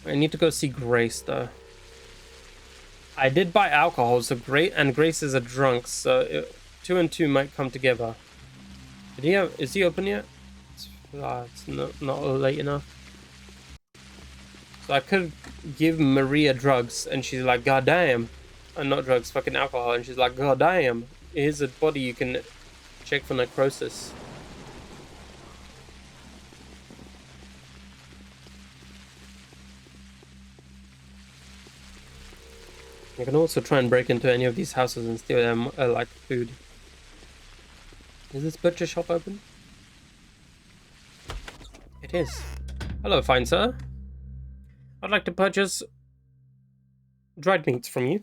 I need to go see Grace though. I did buy alcohol, so Grace is a drunk, so two and two might come together. Is he open yet? It's not late enough. So I could give Maria drugs, and she's like, God damn. Not drugs, fucking alcohol. And she's like, God damn. Here's a body you can check for necrosis. I can also try and break into any of these houses and steal them, like, food. Is this butcher shop open? It is. Hello, fine sir. I'd like to purchase dried meats from you.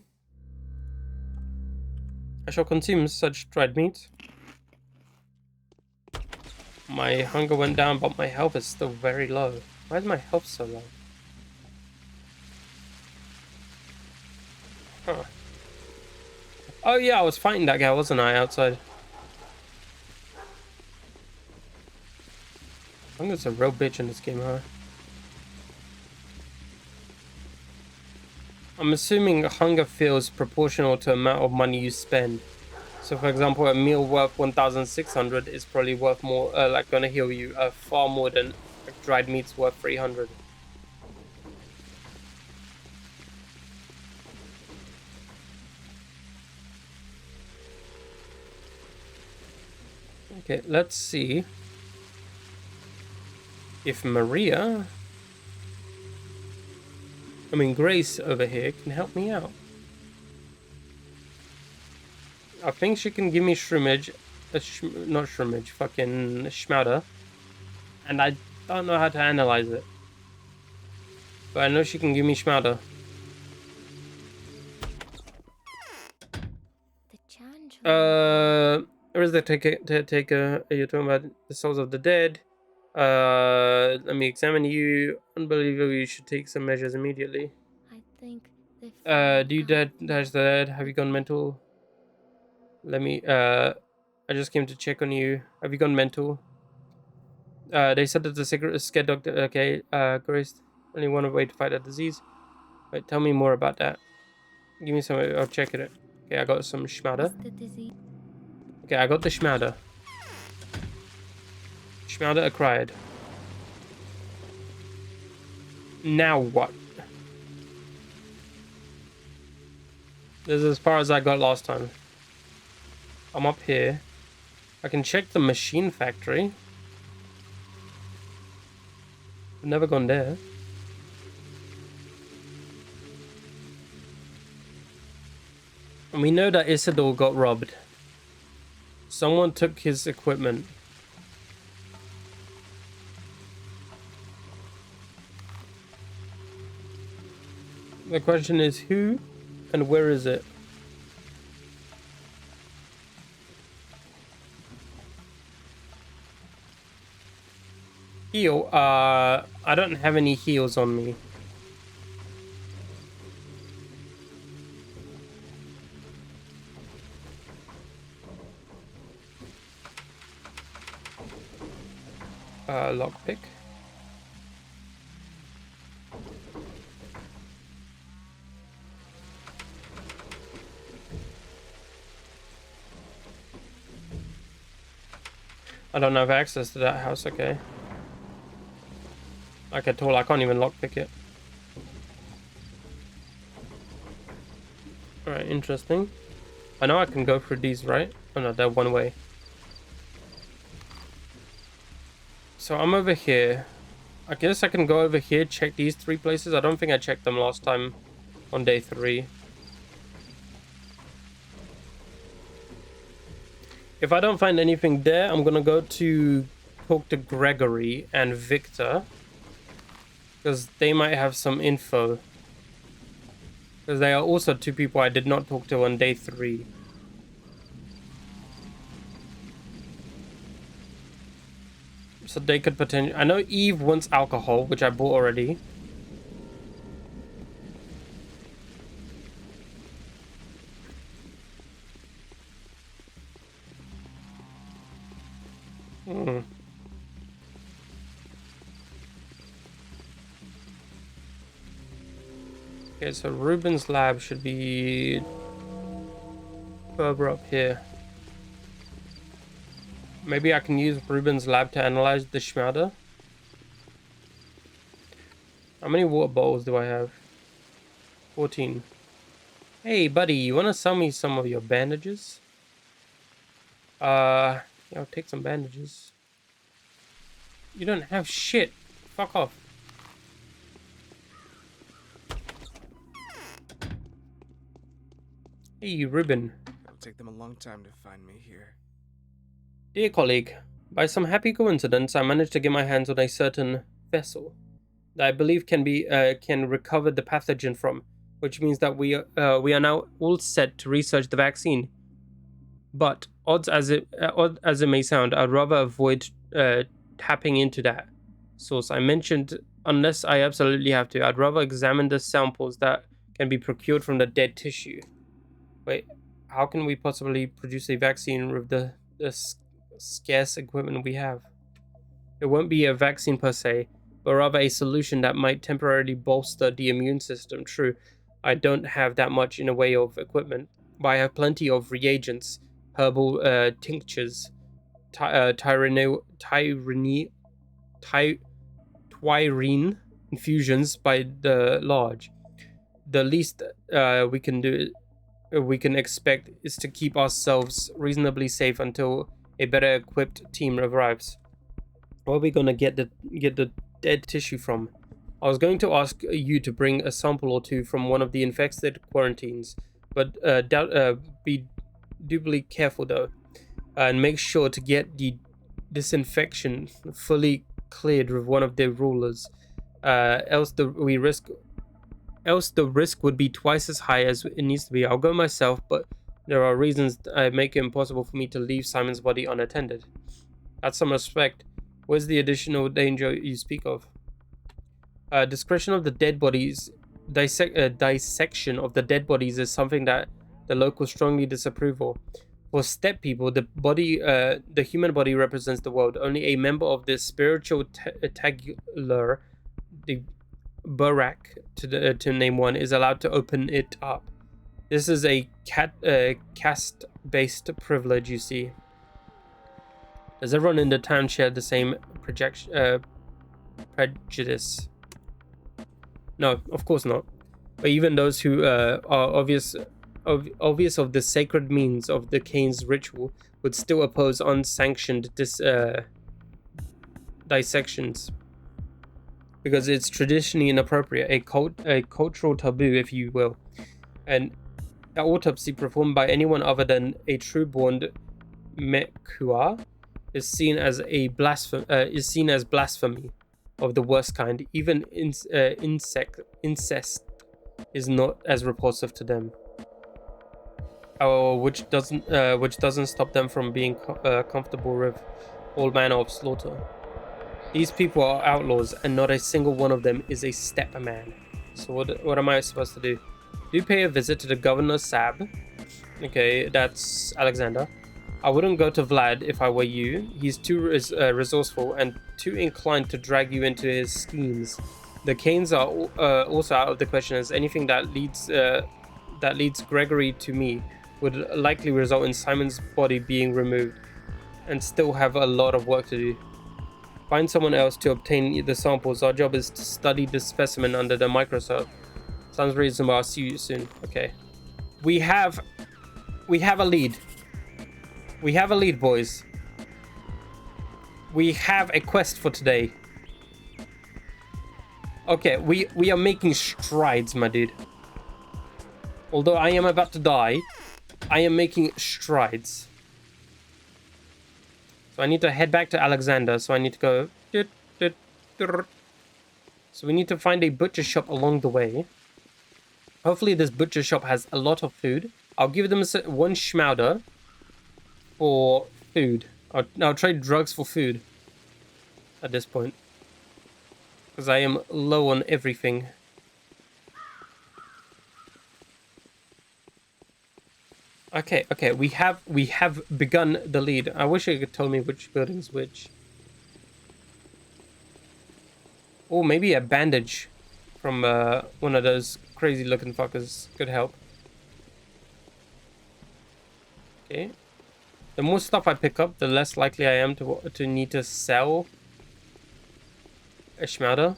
I shall consume such dried meat. My hunger went down, but my health is still very low. Why is my health so low? Huh. Oh yeah, I was fighting that guy, wasn't I, outside? Hunger's a real bitch in this game, huh? I'm assuming hunger feels proportional to the amount of money you spend. So for example, a meal worth 1,600 is probably worth more, like gonna heal you far more than dried meat's worth 300. Okay, let's see if Grace over here can help me out. I think she can give me shrimmage, not shrimmage, fucking schmouder. And I don't know how to analyze it. But I know she can give me schmouder. Where is the taker? Are you talking about the souls of the dead? Let me examine you. Unbelievable, you should take some measures immediately. I think Do you dash the dead? Have you gone mental? Let me, I just came to check on you. Have you gone mental? They said that the scared doctor, okay, Grace, only one way to fight that disease. Wait, tell me more about that. Give me some, I'll check it. Okay, I got some schmouder. the disease. Okay, I got the schmouder. Schmouder acquired. Now what? This is as far as I got last time. I'm up here. I can check the machine factory. I've never gone there. And we know that Isidore got robbed. Someone took his equipment. The question is who and where is it? Heal. I don't have any heals on me. Lockpick. I don't have access to that house, okay. Like at all, I can't even lockpick it. Alright, interesting. I know I can go through these, right? Oh no, they're one way. So I'm over here. I guess I can go over here, check these three places. I don't think I checked them last time on day 3. If I don't find anything there, I'm gonna go to talk to Gregory and Victor. Because they might have some info. Because they are also 2 people I did not talk to on day 3. So they could potentially... I know Eve wants alcohol, which I bought already. Okay, so Ruben's lab should be further up here. Maybe I can use Ruben's lab to analyze the Schmauder. How many water bottles do I have? 14. Hey, buddy, you want to sell me some of your bandages? Yeah, I'll take some bandages. You don't have shit. Fuck off. Hey, Ruben. It'll take them a long time to find me here. Dear colleague, by some happy coincidence, I managed to get my hands on a certain vessel that I believe can recover the pathogen from, which means that we are now all set to research the vaccine. But odd as it may sound, I'd rather avoid tapping into that source. I mentioned unless I absolutely have to. I'd rather examine the samples that can be procured from the dead tissue. Wait, how can we possibly produce a vaccine with the scarce equipment we have? It won't be a vaccine per se, but rather a solution that might temporarily bolster the immune system. True, I don't have that much in the way of equipment, but I have plenty of reagents, herbal tinctures, tyrene infusions by the large. The least we can expect is to keep ourselves reasonably safe until a better equipped team arrives. Where are we gonna get the dead tissue from? I was going to ask you to bring a sample or two from one of the infected quarantines, but be doubly careful though, and make sure to get the disinfection fully cleared with one of the rulers. Else the risk would be twice as high as it needs to be. I'll go myself, but there are reasons that make it impossible for me to leave Simon's body unattended. At some respect, where's the additional danger you speak of? Discretion of the dead bodies, dissection of the dead bodies is something that the locals strongly disapprove of. For steppe people, the human body represents the world. Only a member of the spiritual tagular, the Burak, to name one, is allowed to open it up. This is a caste-based privilege, you see. Does everyone in the town share the same prejudice? No, of course not. But even those who are obvious of the sacred means of the Cain's ritual would still oppose unsanctioned dissections, because it's traditionally inappropriate, a cultural taboo, if you will. And an autopsy performed by anyone other than a true-born Mekua is seen as blasphemy of the worst kind. Even incest is not as repulsive to them. Which doesn't stop them from being comfortable with all manner of slaughter. These people are outlaws, and not a single one of them is a steppe man. So what am I supposed to do? Do pay a visit to the Governor Sab. Okay, that's Alexander. I wouldn't go to Vlad if I were you. He's too resourceful and too inclined to drag you into his schemes. The Cains are also out of the question, as anything that leads Gregory to me would likely result in Simon's body being removed, and still have a lot of work to do. Find someone else to obtain the samples. Our job is to study the specimen under the microscope. Sounds reasonable. I'll see you soon. Okay. We have a lead. We have a lead, boys. We have a quest for today. Okay, we are making strides, my dude. Although I am about to die, I am making strides. So I need to head back to Alexander. So I need to go. So we need to find a butcher shop along the way. Hopefully this butcher shop has a lot of food. I'll give them one schmauder for food. I'll trade drugs for food at this point, because I am low on everything. Okay, we have begun the lead. I wish you could tell me which building's which. Oh, maybe a bandage from one of those crazy looking fuckers could help. Okay. The more stuff I pick up, the less likely I am to need to sell a schmouder.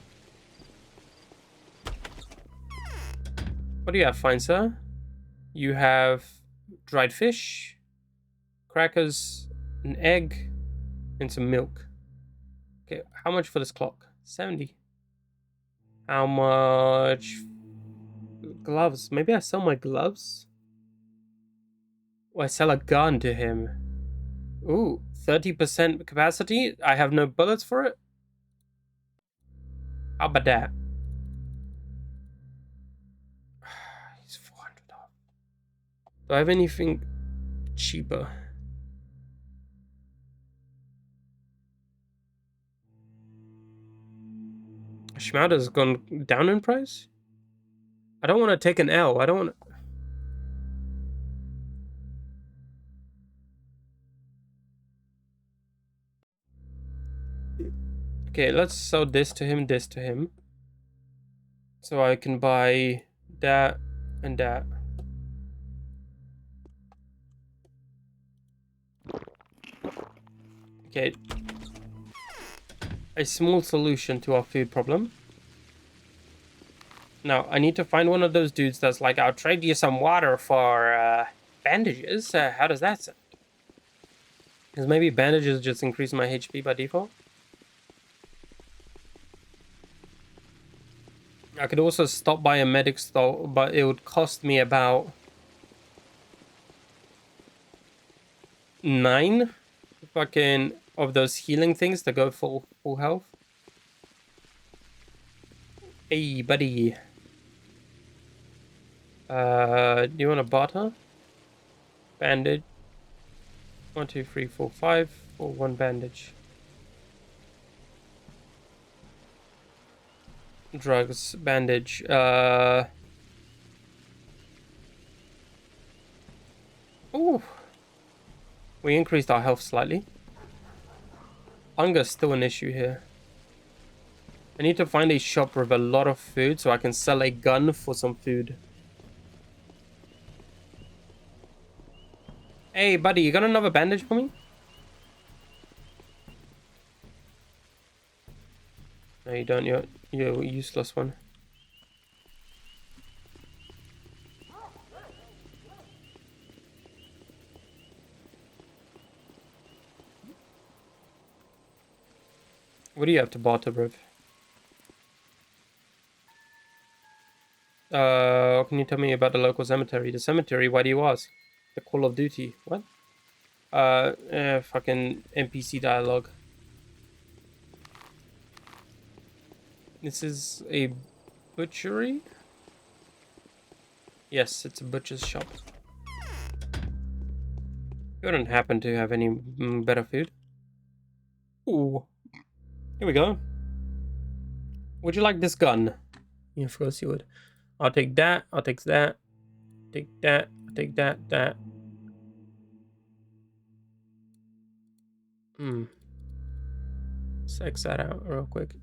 What do you have, fine sir? You have dried fish, crackers, an egg, and some milk. Okay, how much for this clock? 70. How much? Gloves. Maybe I sell my gloves? Or I sell a gun to him. Ooh, 30% capacity? I have no bullets for it? How about that? He's 400 off. Do I have anything cheaper? Schmouder's gone down in price? I don't want to take an L. I don't want to... Okay, let's sell this to him. So I can buy that and that. Okay. A small solution to our food problem. Now, I need to find one of those dudes that's like, I'll trade you some water for bandages. How does that sound? Because maybe bandages just increase my HP by default. I could also stop by a medic store, but it would cost me about 9 fucking of those healing things to go full health. Hey, buddy. Do you want a barter? Bandage. 1, 2, 3, 4, 5 for 1 bandage. Drugs, bandage. Ooh. We increased our health slightly. Hunger's still an issue here. I need to find a shop with a lot of food so I can sell a gun for some food. Hey, buddy, you got another bandage for me? No, you don't. You're a useless one. What do you have to barter, bro? Can you tell me about the local cemetery? The cemetery? Why do you ask? The Call of Duty. What? Fucking NPC dialogue. This is a butchery? Yes, it's a butcher's shop. You don't happen to have any better food? Ooh. Here we go. Would you like this gun? Yeah, of course you would. I'll take that. I'll take that. Take that. I'll take that. Let's X that out real quick.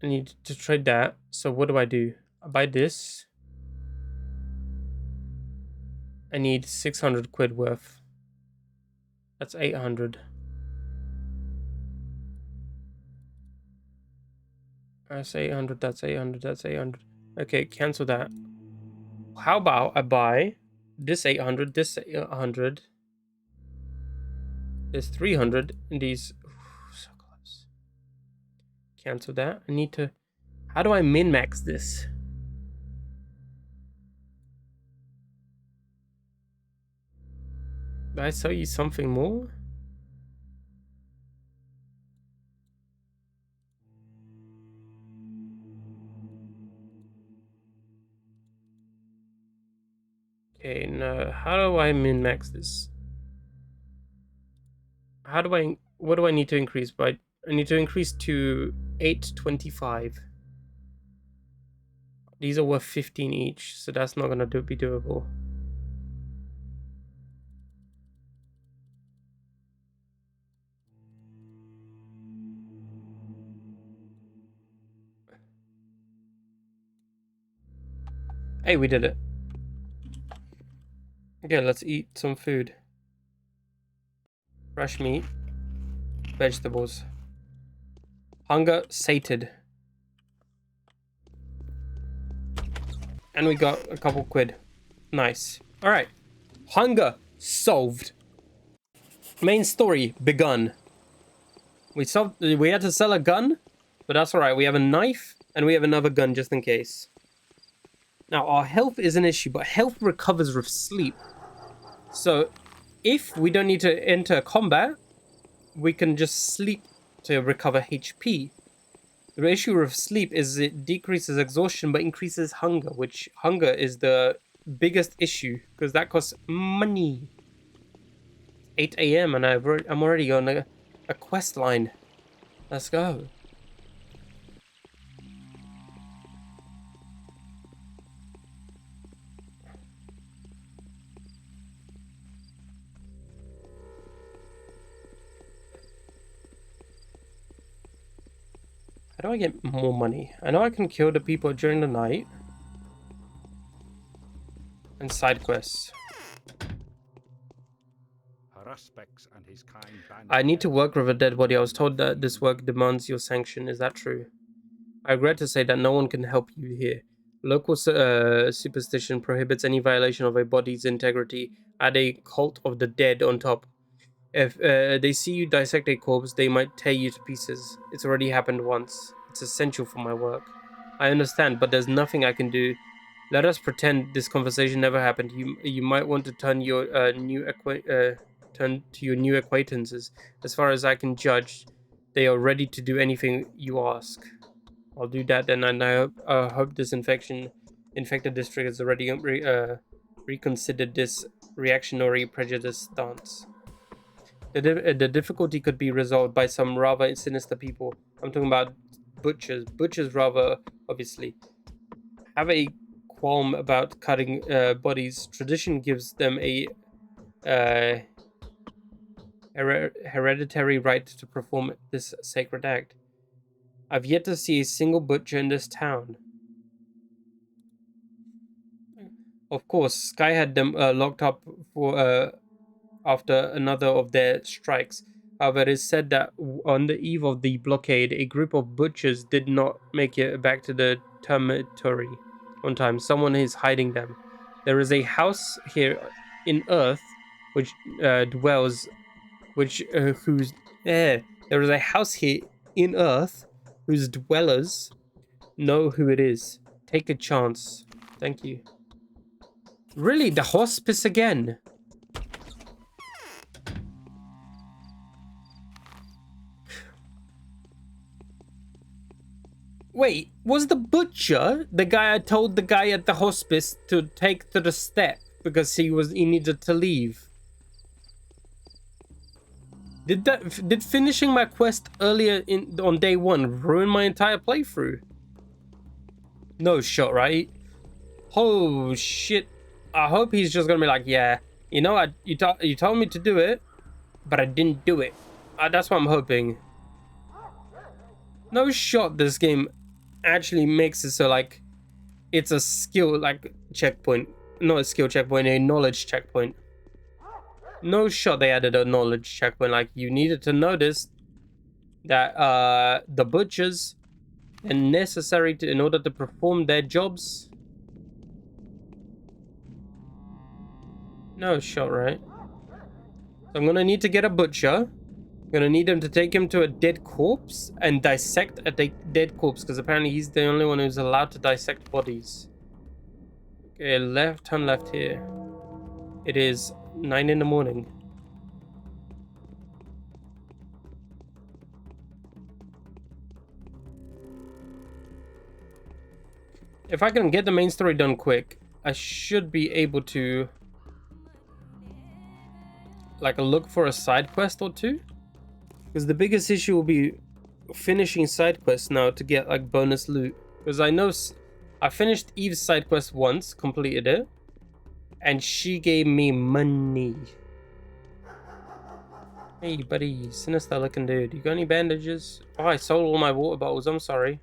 I need to trade that. So what do? I buy this. I need 600 quid worth. That's 800. That's 800. That's 800. That's 800. Okay, cancel that. How about I buy this 800, this 800, this 300, and these. So close. Cancel that. I need to. How do I min max this? Did I sell you something more? Okay, no. How do I min max this? What do I need to increase by? I need to increase to 825. These are worth 15 each, so that's not gonna be doable. Hey, we did it. Okay, let's eat some food. Fresh meat. Vegetables. Hunger sated. And we got a couple quid. Nice. Alright. Hunger solved. Main story begun. We had to sell a gun, but that's alright. We have a knife and we have another gun just in case. Now, our health is an issue, but health recovers with sleep. So, if we don't need to enter combat, we can just sleep to recover HP. The issue with sleep is it decreases exhaustion but increases hunger, which hunger is the biggest issue because that costs money. 8 a.m. and I'm already on a quest line. Let's go. How do I get more money? I know I can kill the people during the night. And side quests. I need to work with a dead body. I was told that this work demands your sanction. Is that true? I regret to say that no one can help you here. Local superstition prohibits any violation of a body's integrity. Add a cult of the dead on top. If they see you dissect a corpse, they might tear you to pieces. It's already happened once. It's essential for my work. I understand, but there's nothing I can do. Let us pretend this conversation never happened. You might want to turn your turn to your new acquaintances. As far as I can judge, they are ready to do anything you ask. I'll do that then, and I hope this infected district has already reconsidered this reactionary prejudice stance. The difficulty could be resolved by some rather sinister people. I'm talking about butchers. Butchers, rather, obviously, have a qualm about cutting bodies. Tradition gives them a hereditary right to perform this sacred act. I've yet to see a single butcher in this town. Of course, Sky had them locked up for after another of their strikes. However, it is said that on the eve of the blockade, a group of butchers did not make it back to the dormitory on time. Someone is hiding them. There is a house here in Earth which dwells, which whose there is a house here in Earth whose dwellers know who it is. Take a chance. Thank you. Really, the hospice again? Wait, was the butcher the guy I told the guy at the hospice to take to the step because he needed to leave? Did finishing my quest earlier on day 1 ruin my entire playthrough? No shot, right? Oh shit! I hope he's just gonna be like, yeah, you know, you told me to do it, but I didn't do it. That's what I'm hoping. No shot. This game actually makes it so like it's a skill like checkpoint, not a skill checkpoint, a knowledge checkpoint. No shot they added a knowledge checkpoint. Like you needed to notice that the butchers are necessary in order to perform their jobs. No shot, right? So I'm gonna need to get a butcher. I'm gonna need him to take him to a dead corpse and dissect a dead corpse, because apparently he's the only one who's allowed to dissect bodies. Okay, turn left here. It is 9 in the morning. If I can get the main story done quick, I should be able to like look for a side quest or two. Because the biggest issue will be finishing side quests now to get like bonus loot. Because I know I finished Eve's side quest once, completed it, and she gave me money. Hey buddy, sinister looking dude. You got any bandages? Oh, I sold all my water bottles. I'm sorry.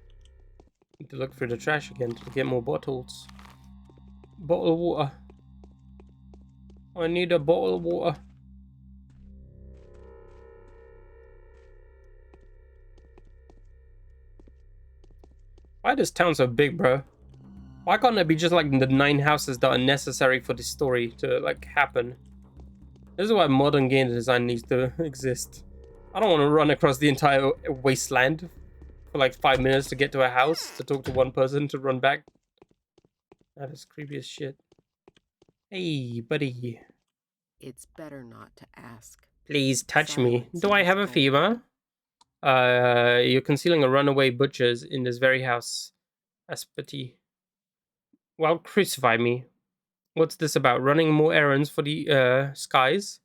Need to look through the trash again to get more bottles. Bottle of water. I need a bottle of water. Why is town so big, bro? Why can't it be just like the 9 houses that are necessary for this story to like happen? This is why modern game design needs to exist. I don't want to run across the entire wasteland for like 5 minutes to get to a house to talk to one person to run back. That is creepy as shit. Hey, buddy. It's better not to ask. Please touch me. Silence Do I is have a better. fever? You're concealing a runaway butchers in this very house. Aspati. Well, crucify me. What's this about? Running more errands for the skies?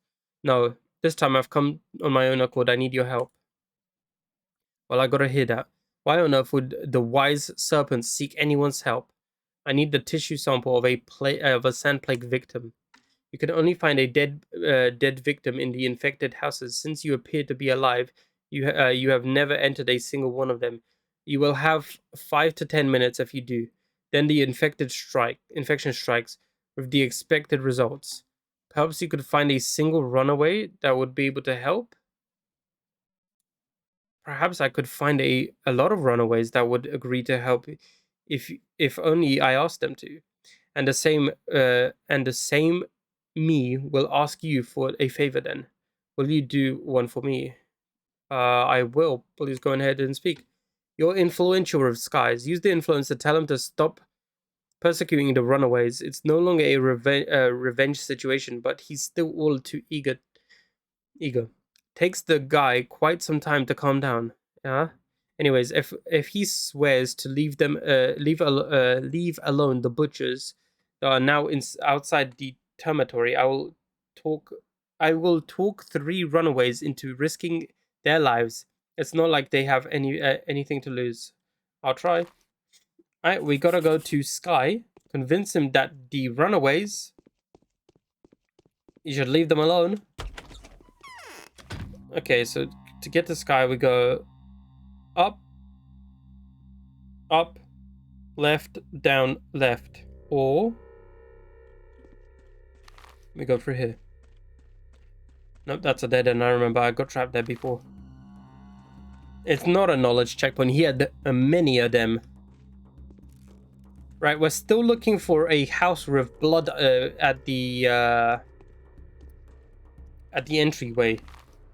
No, this time I've come on my own accord. I need your help. Well, I gotta hear that. Why on earth would the wise serpent seek anyone's help? I need the tissue sample of a sand plague victim. You can only find a dead victim in the infected houses. Since you appear to be alive, you have never entered a single one of them. You will have 5 to 10 minutes if you do. Then the infection strikes with the expected results. Perhaps you could find a single runaway that would be able to help. Perhaps I could find a lot of runaways that would agree to help if only I asked them to. And the same me will ask you for a favor then. Will you do one for me? I will. Please go ahead and speak. You're influential with skies. Use the influence to tell him to stop persecuting the runaways. It's no longer a revenge situation, but he's still all too eager. Takes the guy quite some time to calm down. Yeah. Anyways, if he swears to leave alone the butchers that are now outside the dormitory, I will talk 3 runaways into risking their lives. It's not like they have anything to lose. I'll try. Alright, we gotta go to Sky, convince him that the runaways, you should leave them alone. Okay, so to get to Sky, we go up, up, left, down, left, or we go through here. Nope, that's a dead end. I remember I got trapped there before. It's not a knowledge checkpoint. He had many of them. Right, we're still looking for a house with blood at the entryway,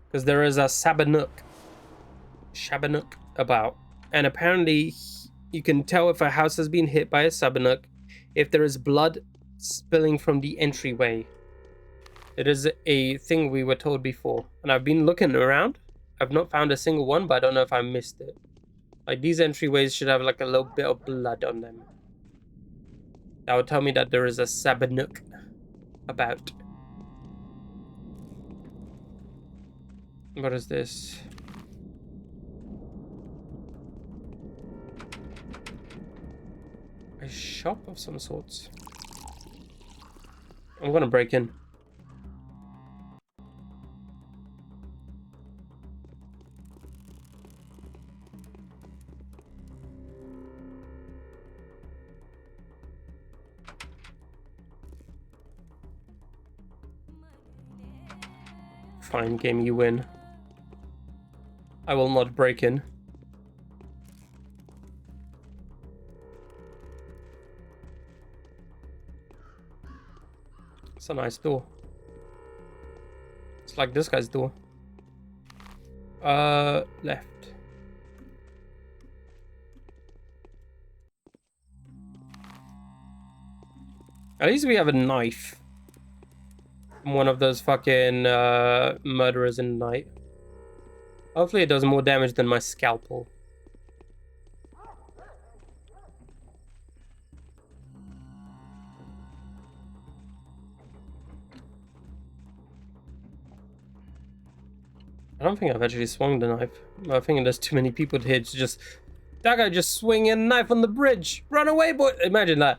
because there is a Shabanook about, and apparently you can tell if a house has been hit by a Shabanook if there is blood spilling from the entryway. It is a thing we were told before, and I've been looking around. I've not found a single one, but I don't know if I missed it. Like, these entryways should have like a little bit of blood on them. That would tell me that there is a Shabanook about. What is this? A shop of some sorts. I'm gonna break in. Fine, game, you win. I will not break in. It's a nice door. It's like this guy's door. Left. At least we have a knife. One of those fucking murderers in the night. Hopefully it does more damage than my scalpel. I don't think I've actually swung the knife. I think there's too many people here to just... That guy just swinging a knife on the bridge. Run away, boy! Imagine that.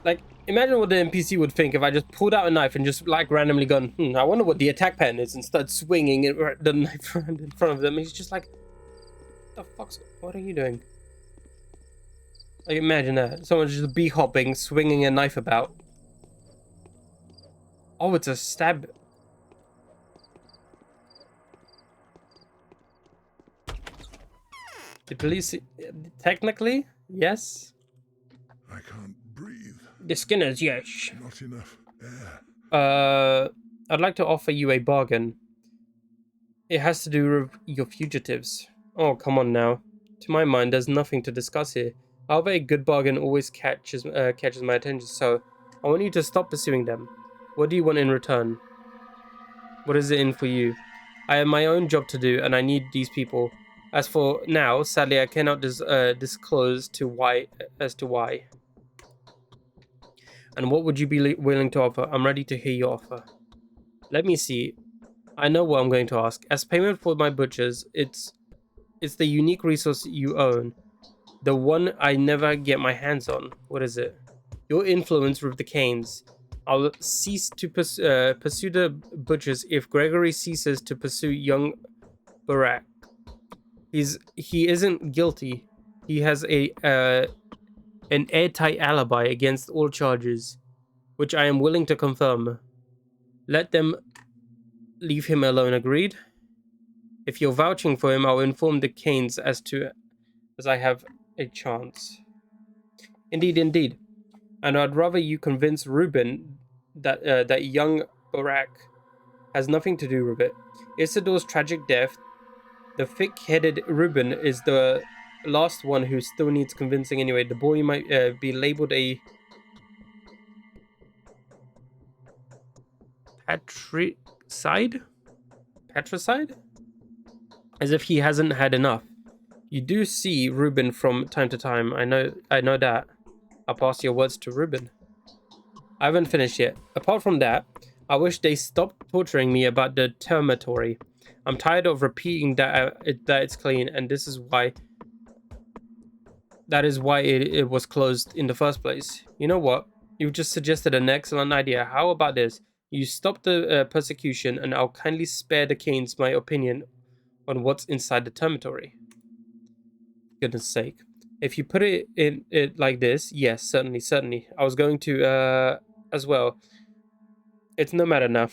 Like, imagine what the NPC would think if I just pulled out a knife and just like randomly gone, I wonder what the attack pattern is, and start swinging the knife around in front of them. He's just like, what the fuck's... What are you doing? Like, imagine that. Someone just bee hopping, swinging a knife about. Oh, it's a stab. The police, technically, yes. I can't breathe. The Skinners, yes. Not enough air. I'd like to offer you a bargain. It has to do with your fugitives. Oh, come on now. To my mind, there's nothing to discuss here. However, a good bargain always catches my attention, so I want you to stop pursuing them. What do you want in return? What is it in for you? I have my own job to do, and I need these people. As for now, sadly, I cannot disclose as to why. And what would you be willing to offer? I'm ready to hear your offer. Let me see. I know what I'm going to ask. As payment for my butchers, it's the unique resource you own. The one I never get my hands on. What is it? Your influence with the Canes. I'll cease to pursue the butchers if Gregory ceases to pursue young Barak. He isn't guilty. He has an airtight alibi against all charges, which I am willing to confirm. Let them leave him alone, agreed? If you're vouching for him, I'll inform the Canes as I have a chance. Indeed, indeed. And I'd rather you convince Reuben that young Barak has nothing to do with it. Isidore's tragic death, the thick-headed Reuben is the last one who still needs convincing anyway. The boy might be labeled a patricide? Patricide? As if he hasn't had enough. You do see Reuben from time to time. I know that. I'll pass your words to Reuben. I haven't finished yet. Apart from that, I wish they stopped torturing me about the termitory. I'm tired of repeating that it's clean, and this is why. That is why it was closed in the first place. You know what? You've just suggested an excellent idea. How about this? You stop the persecution, and I'll kindly spare the Canes my opinion on what's inside the termitory. Goodness sake. If you put it in it like this, yes, certainly. I was going to as well. It's no matter now.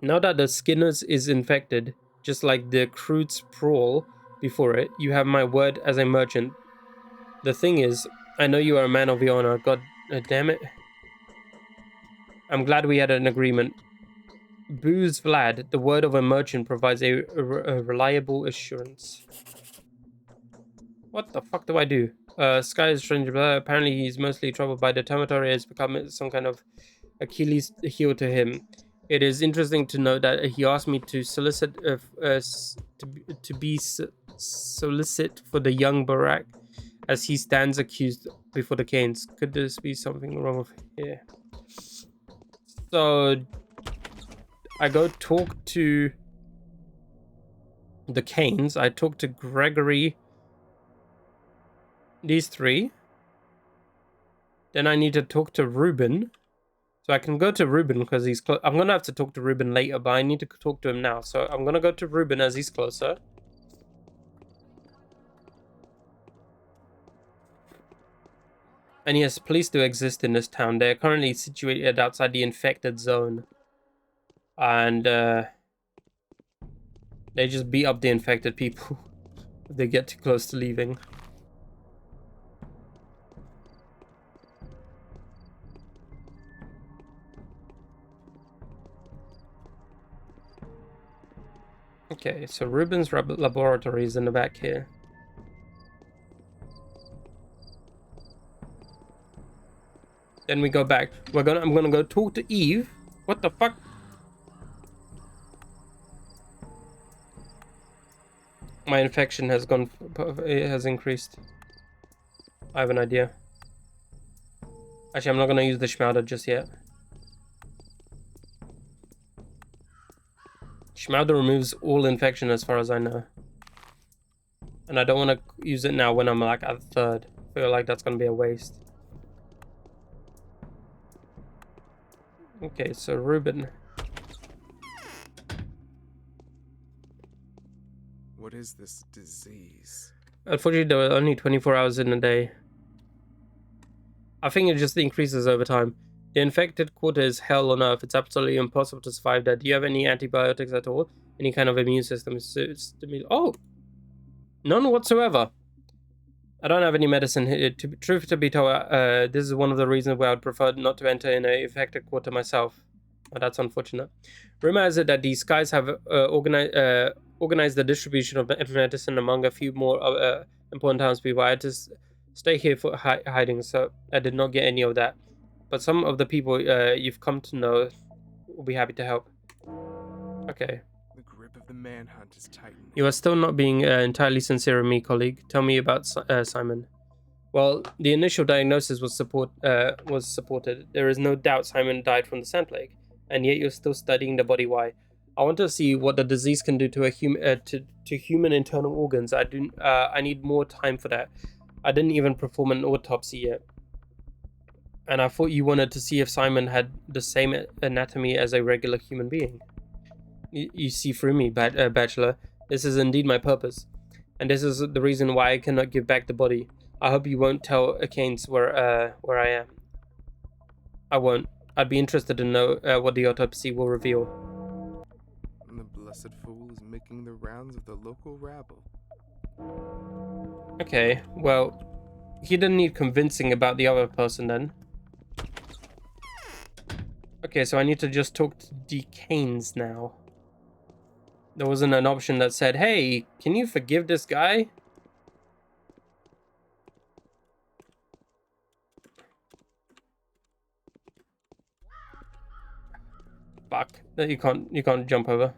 Now that the Skinners is infected, just like the crude sprawl before it, you have my word as a merchant. The thing is, I know you are a man of your honor. God damn it. I'm glad we had an agreement. Booze Vlad, the word of a merchant provides a reliable assurance. What the fuck do I do? Sky is strange. Apparently he's mostly troubled by the termitory. Has become some kind of Achilles heel to him. It is interesting to note that he asked me to solicit solicit for the young Barak as he stands accused before the Canes. Could this be something wrong with here? So I go talk to the Canes. I talk to Gregory. These three. Then I need to talk to Reuben. So I can go to Reuben because he's close. I'm going to have to talk to Reuben later, but I need to talk to him now. So I'm going to go to Reuben as he's closer. And yes, police do exist in this town. They're currently situated outside the infected zone. And they just beat up the infected people if they get too close to leaving. Okay, so Reuben's laboratory is in the back here. Then we go back. I'm gonna go talk to Eve. What the fuck? My infection has increased. I have an idea. Actually, I'm not gonna use the Schmauder just yet. Schmauder removes all infection as far as I know. And I don't want to use it now when I'm like at third. I feel like that's gonna be a waste. Okay, so Reuben. What is this disease? Unfortunately, there were only 24 hours in a day. I think it just increases over time. The infected quarter is hell on earth. It's absolutely impossible to survive there. Do you have any antibiotics at all? Any kind of immune system? Oh! None whatsoever. I don't have any medicine here. Truth to be told, this is one of the reasons why I would prefer not to enter in an infected quarter myself. Oh, that's unfortunate. Rumor has it that these guys have organized the distribution of medicine among a few more important townspeople. I had to stay here for hiding, so I did not get any of that. But some of the people you've come to know will be happy to help. Okay. The grip of the manhunt is tightening. You are still not being entirely sincere with me, colleague. Tell me about Simon. Well, the initial diagnosis was supported. There is no doubt Simon died from the sand plague, and yet you're still studying the body. Why? I want to see what the disease can do to to human internal organs. I need more time for that. I didn't even perform an autopsy yet. And I thought you wanted to see if Simon had the same anatomy as a regular human being. You see through me, Bachelor. This is indeed my purpose. And this is the reason why I cannot give back the body. I hope you won't tell Keynes where I am. I won't. I'd be interested to know what the autopsy will reveal. And the blessed fool is making the rounds of the local rabble. Okay, well, he didn't need convincing about the other person then. Okay, so I need to just talk to the Keynes now. There wasn't an option that said, hey, can you forgive this guy? Fuck. That you can't jump over.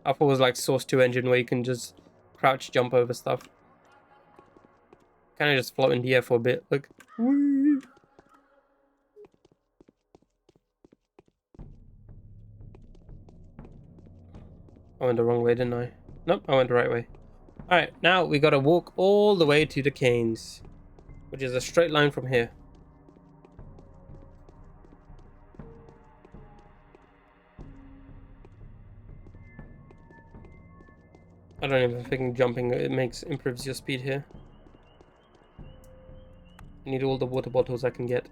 I thought it was like Source 2 engine where you can just crouch jump over stuff. Kind of just float in the air for a bit. Look. Whee! I went the wrong way, didn't I? Nope, I went the right way. Alright, now we gotta walk all the way to the Keynes, which is a straight line from here. I don't even think jumping improves your speed here. I need all the water bottles I can get.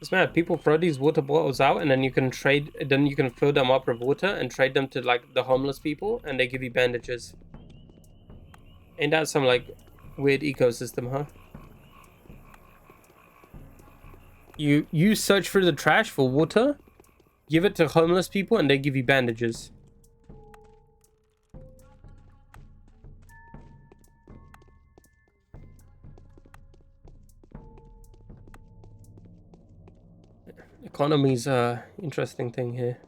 It's mad. People throw these water bottles out and then you can fill them up with water and trade them to like the homeless people and they give you bandages. Ain't that some like weird ecosystem, huh? You search through the trash for water, give it to homeless people and they give you bandages. Economy's a interesting thing here.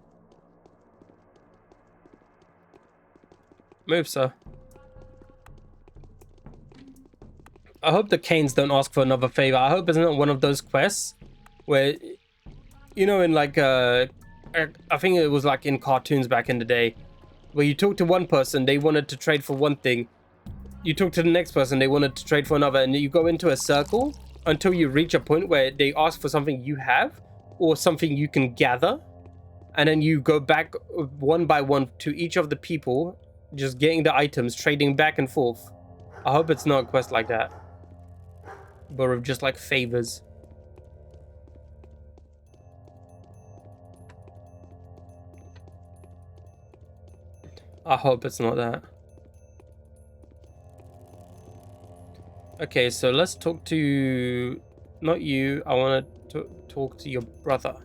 Move, sir. I hope the Keynes don't ask for another favor. I hope it's not one of those quests where, you know, in like I think it was like in cartoons back in the day, where you talk to one person, they wanted to trade for one thing. You talk to the next person, they wanted to trade for another, and you go into a circle until you reach a point where they ask for something you have or something you can gather, and then you go back one by one to each of the people, just getting the items, trading back and forth. I hope it's not a quest like that, but of just like favors. I hope it's not that. Okay, so let's talk to... Not you. I want to talk to your brother.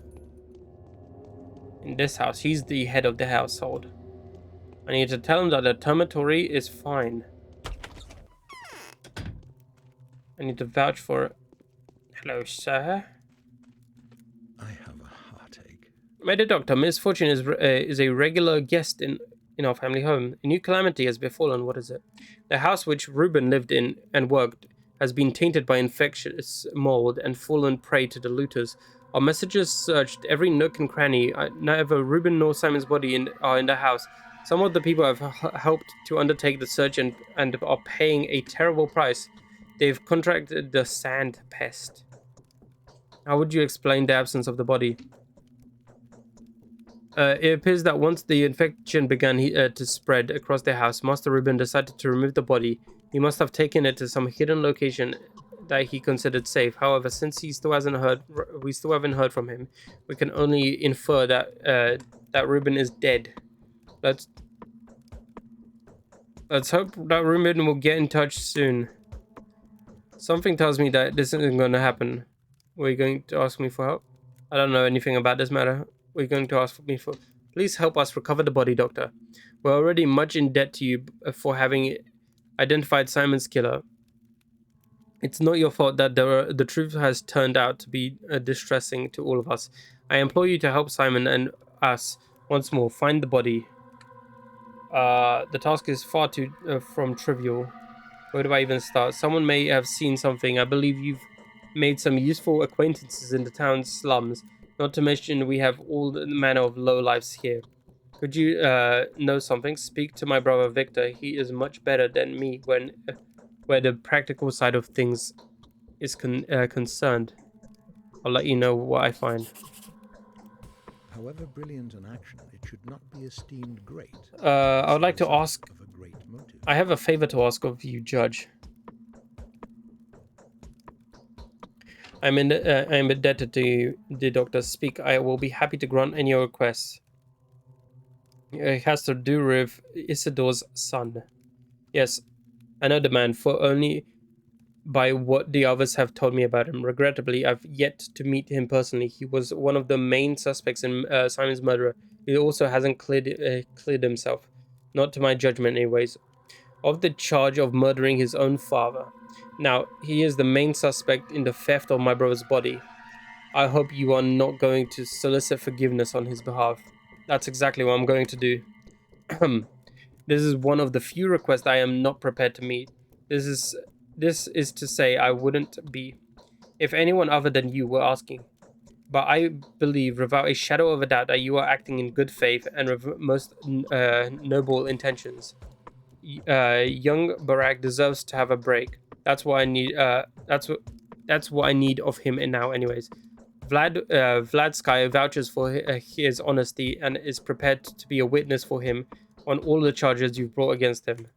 In this house. He's the head of the household. I need to tell him that the dormitory is fine. I need to vouch for it. Hello, sir. I have a heartache. My dear doctor, misfortune is a regular guest in our family home. A new calamity has befallen. What is it? The house which Reuben lived in and worked has been tainted by infectious mold and fallen prey to the looters. Our messengers searched every nook and cranny. Neither Reuben nor Simon's body are in the house. Some of the people have helped to undertake the search and are paying a terrible price. They've contracted the sand pest. How would you explain the absence of the body? It appears that once the infection began to spread across the house, Master Ruben decided to remove the body. He must have taken it to some hidden location that he considered safe. However, since we still haven't heard from him. We can only infer that Ruben is dead. Let's hope that Ruben will get in touch soon. Something tells me that this isn't going to happen. Were you going to ask me for help? I don't know anything about this matter. We're going to ask me for... Please help us recover the body, Doctor. We're already much in debt to you for having identified Simon's killer. It's not your fault that the truth has turned out to be distressing to all of us. I implore you to help Simon and us once more. Find the body. The task is far too from trivial. Where do I even start? Someone may have seen something. I believe you've made some useful acquaintances in the town's slums. Not to mention we have all the manner of lowlifes here. Could you know something? Speak to my brother Victor. He is much better than me where the practical side of things is concerned. I'll let you know what I find. However brilliant an action, it should not be esteemed great. I would like to ask... Of a great motive. I have a favor to ask of you, Judge. I'm indebted to you, the Doctor. Speak. I will be happy to grant any requests. It has to do with Isidore's son. Yes, I know the man, for only by what the others have told me about him. Regrettably, I've yet to meet him personally. He was one of the main suspects in Simon's murder. He also hasn't cleared himself. Not to my judgment, anyways. Of the charge of murdering his own father. Now, he is the main suspect in the theft of my brother's body. I hope you are not going to solicit forgiveness on his behalf. That's exactly what I'm going to do. This is one of the few requests I am not prepared to meet. This is to say I wouldn't be if anyone other than you were asking. But I believe without a shadow of a doubt that you are acting in good faith and with most noble intentions. Young Barak deserves to have a break. That's what I need. That's what I need of him now, anyways. Vlad Sky vouches for his honesty and is prepared to be a witness for him on all the charges you've brought against him.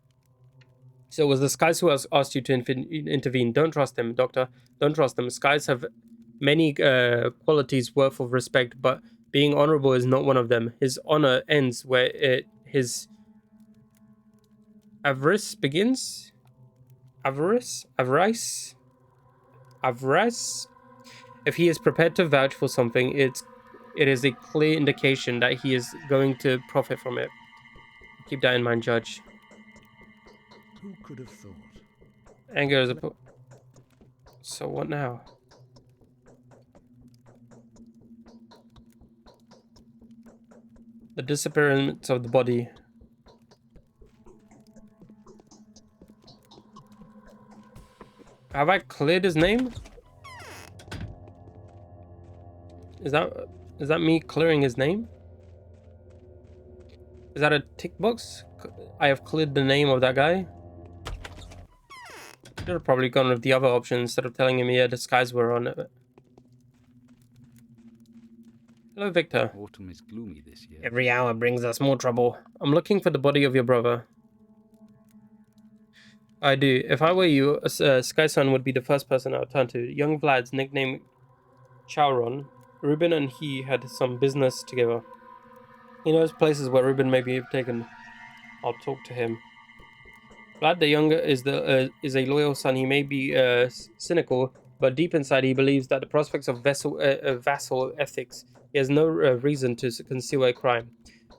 So it was the Skies who asked you to intervene. Don't trust him, Doctor. Don't trust them. Skies have many qualities worth of respect, but being honorable is not one of them. His honor ends where his avarice begins. Avarice. If he is prepared to vouch for something, it is a clear indication that he is going to profit from it. Keep that in mind, Judge. Who could have thought? Anger is a... So what now? The disappearance of the body. Have I cleared his name? Is that me clearing his name? Is that a tick box? I have cleared the name of that guy. Should have probably gone with the other option instead of telling him, yeah, the skies were on it. Hello, Victor. Autumn is gloomy this year. Every hour brings us more trouble. I'm looking for the body of your brother. I do. If I were you, Sky Sun would be the first person I would turn to. Young Vlad's nickname Chauron. Ruben and he had some business together. He knows places where Ruben may be taken. I'll talk to him. Vlad the Younger is a loyal son. He may be cynical, but deep inside he believes that the prospects of vassal ethics. He has no reason to conceal a crime,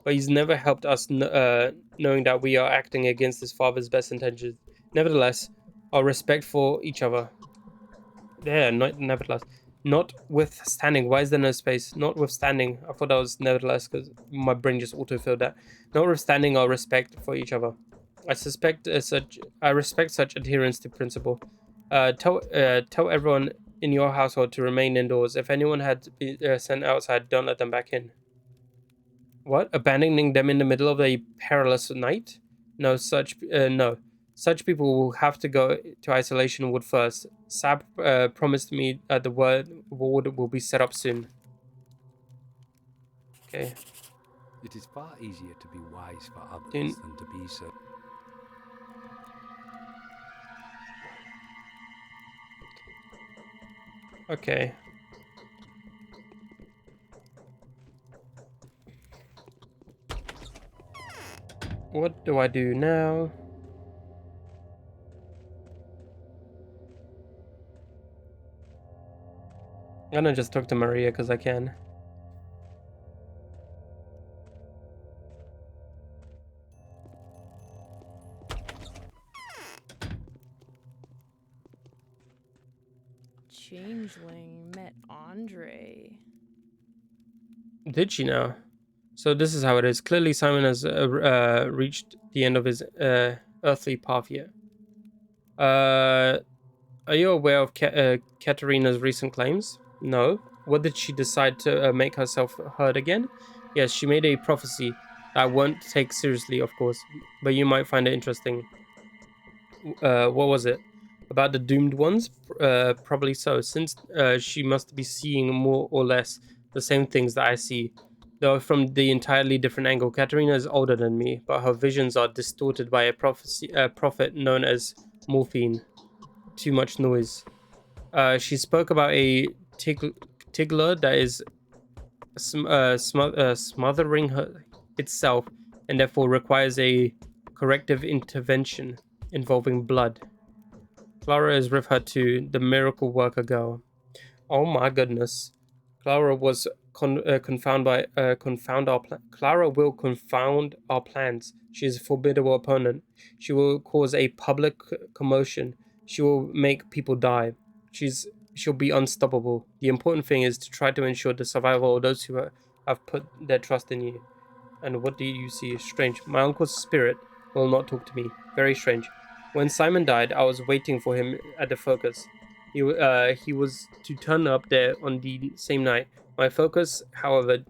but he's never helped us knowing that we are acting against his father's best intentions. Nevertheless, our respect for each other. Nevertheless. Notwithstanding, why is there no space? Notwithstanding, I thought that was nevertheless because my brain just auto-filled that. Notwithstanding our respect for each other. I respect such adherence to principle. Tell everyone in your household to remain indoors. If anyone had to be sent outside, don't let them back in. What? Abandoning them in the middle of a perilous night? No. Such people will have to go to isolation ward first. Sab promised me that the ward will be set up soon. Okay. It is far easier to be wise for others Didn't- than to be so. Okay. What do I do now? I'm gonna just talk to Maria because I can. Changeling met Andre. Did she now? So this is how it is. Clearly Simon has reached the end of his earthly path here. Are you aware of Katerina's recent claims? No. What did she decide to make herself heard again? Yes, she made a prophecy that I won't take seriously, of course, but you might find it interesting. What was it? About the doomed ones? Probably so, since she must be seeing more or less the same things that I see. Though from the entirely different angle. Katerina is older than me, but her visions are distorted by a prophet known as morphine. Too much noise. She spoke about a tiggler that is smothering itself and therefore requires a corrective intervention involving blood. Clara is with her too, the miracle worker girl. Oh my goodness. Clara was confound our Clara will confound our plans. She is a formidable opponent. She will cause a public commotion. She will make people die. She'll be unstoppable. The important thing is to try to ensure the survival of those who have put their trust in you. And what do you see? Strange. My uncle's spirit will not talk to me. Very strange. When Simon died, I was waiting for him at the focus. He was to turn up there on the same night. My focus, however,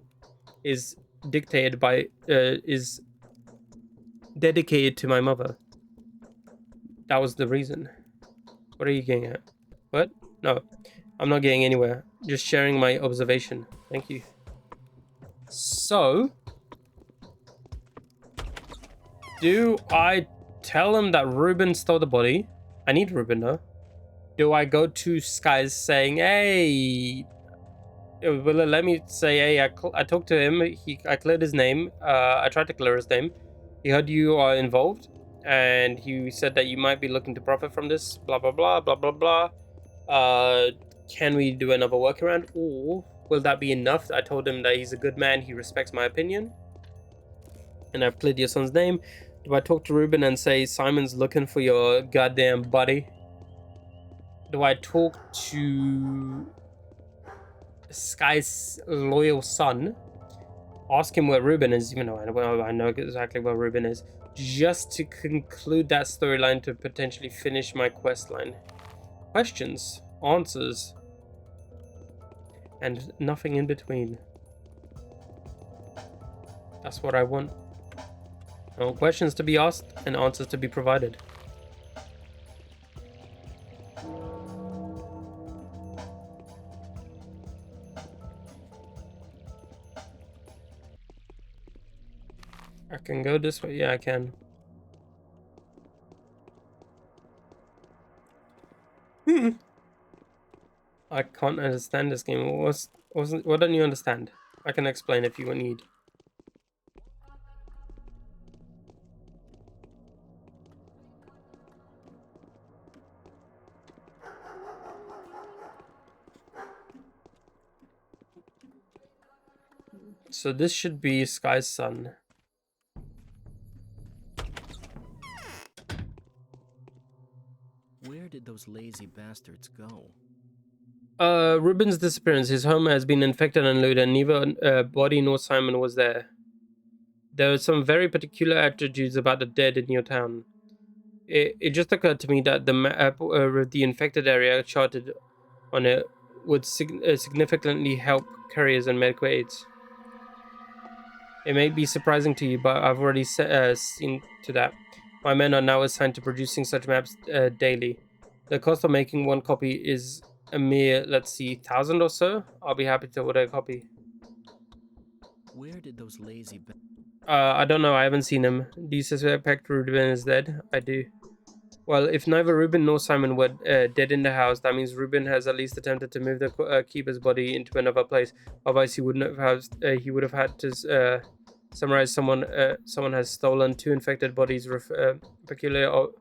is is dedicated to my mother. That was the reason. What are you getting at? What? No, I'm not getting anywhere. Just sharing my observation. Thank you. So, do I tell him that Ruben stole the body? I need Ruben, though. Do I go to Skies saying, hey, will it let me say, hey, I talked to him, I cleared his name, I tried to clear his name, he heard you are involved, and he said that you might be looking to profit from this, blah, blah, blah, blah, blah, blah. Can we do another workaround, or will that be enough? I told him that he's a good man, he respects my opinion, and I've cleared your son's name. Do I talk to Ruben and say, Simon's looking for your goddamn buddy? Do I talk to Sky's loyal son? Ask him where Ruben is, even though I know exactly where Ruben is, just to conclude that storyline to potentially finish my quest line. Questions, answers, and nothing in between. That's what I want. I want questions to be asked and answers to be provided. I can go this way. Yeah, I can. I can't understand this game. What don't you understand? I can explain if you need. So this should be Sky's son. Where did those lazy bastards go? Ruben's disappearance. His home has been infected and looted, and neither body nor Simon was there. There are some very particular attributes about the dead in your town. It just occurred to me that the map of the infected area charted on it would significantly help couriers and medical aids. It may be surprising to you, but I've already seen to that. My men are now assigned to producing such maps daily. The cost of making one copy is a mere, let's see, 1,000 or so. I'll be happy to order a copy. Where did those lazy I don't know. I haven't seen him. Do you suspect Ruben is dead? I do. Well, if neither Ruben nor Simon were dead in the house, that means Ruben has at least attempted to move the keeper's body into another place. Otherwise, he wouldn't have. He would have had to summarize. Someone has stolen 2 infected bodies with peculiar or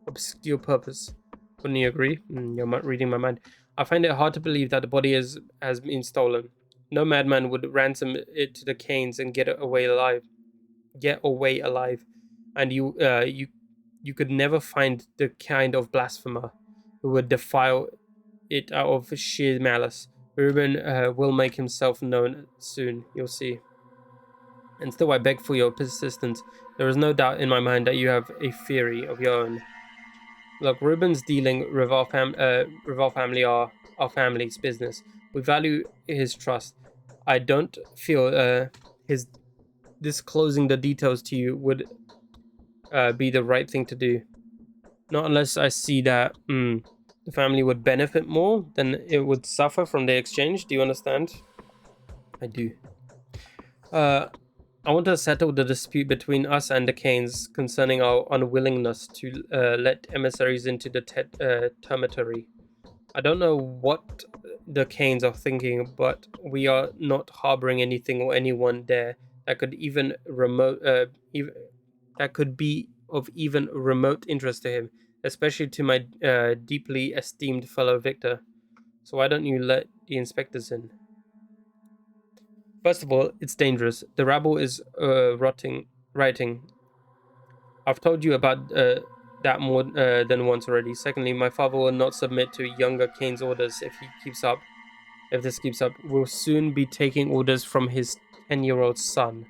obscure purpose. Wouldn't you agree? You're reading my mind. I find it hard to believe that the body has been stolen. No madman would ransom it to the Canes and get away alive. And you could never find the kind of blasphemer who would defile it out of sheer malice. Reuben will make himself known soon, you'll see. And still I beg for your persistence. There is no doubt in my mind that you have a theory of your own. Look, Reuben's dealing with our family are our family's business. We value his trust. I don't feel his disclosing the details to you would be the right thing to do. Not unless I see that the family would benefit more than it would suffer from the exchange. Do you understand? I do. I want to settle the dispute between us and the Canes concerning our unwillingness to let emissaries into the termitory. I don't know what the Canes are thinking, but we are not harboring anything or anyone there that could that could be of even remote interest to him, especially to my deeply esteemed fellow Victor. So why don't you let the inspectors in? First of all, it's dangerous. The rabble is rioting. I've told you about that more than once already. Secondly, my father will not submit to younger Kane's orders if this keeps up. We'll soon be taking orders from his 10-year-old son.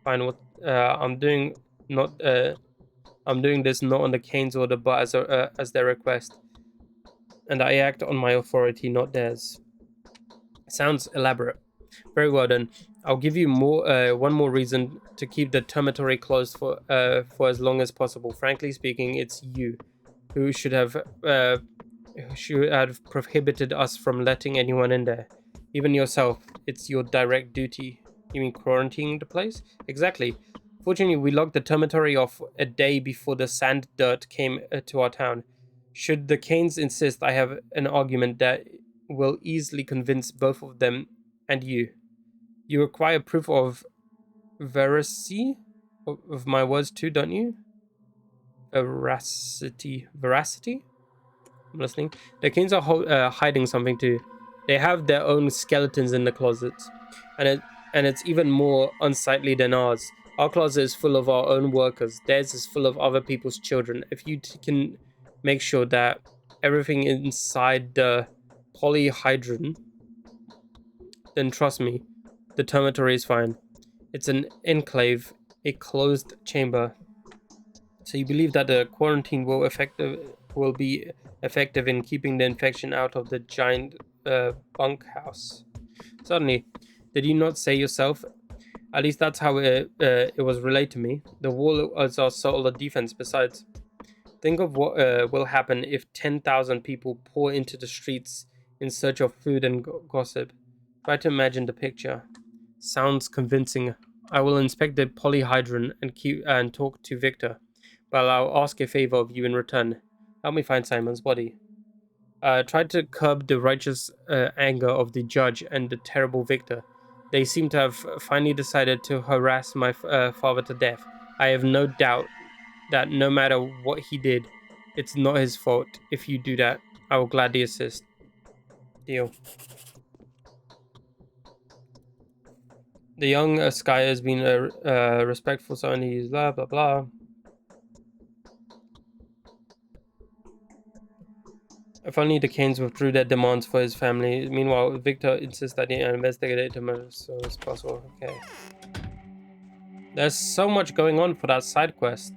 Fine, what I'm doing not I'm doing this not on the Kane's order, but as their request, and I act on my authority, not theirs. Sounds elaborate. Very well then. I'll give you one more reason to keep the termitory closed for as long as possible. Frankly speaking, it's you who should have prohibited us from letting anyone in there. Even yourself, it's your direct duty. You mean quarantining the place? Exactly. Fortunately, we locked the termitory off a day before the sand dirt came to our town. Should the Canes insist, I have an argument that will easily convince both of them and you. You require proof of veracity of my words too, don't you? Veracity. I'm listening. The Canes are hiding something too. They have their own skeletons in the closets, and it's even more unsightly than ours. Our closet is full of our own workers. Theirs is full of other people's children. If you can make sure that everything inside the polyhedron, then trust me, the termitory is fine. It's an enclave, a closed chamber. So you believe that the quarantine will be effective in keeping the infection out of the giant bunkhouse? Certainly. Did you not say yourself? At least that's how it was relayed to me. The wall is our solid defense. Besides, think of what will happen if 10,000 people pour into the streets in search of food and gossip. Try to imagine the picture. Sounds convincing. I will inspect the polyhedron and talk to Victor, but I'll ask a favor of you in return. Help me find Simon's body. Try to curb the righteous anger of the judge and the terrible Victor. They seem to have finally decided to harass my father to death. I have no doubt that no matter what he did, it's not his fault. If you do that, I will gladly assist. Deal. The young Sky has been a respectful son. He's blah blah blah. If only the Canes withdrew their demands for his family. Meanwhile, Victor insists that he investigate it as soon as possible. Okay. There's so much going on for that side quest.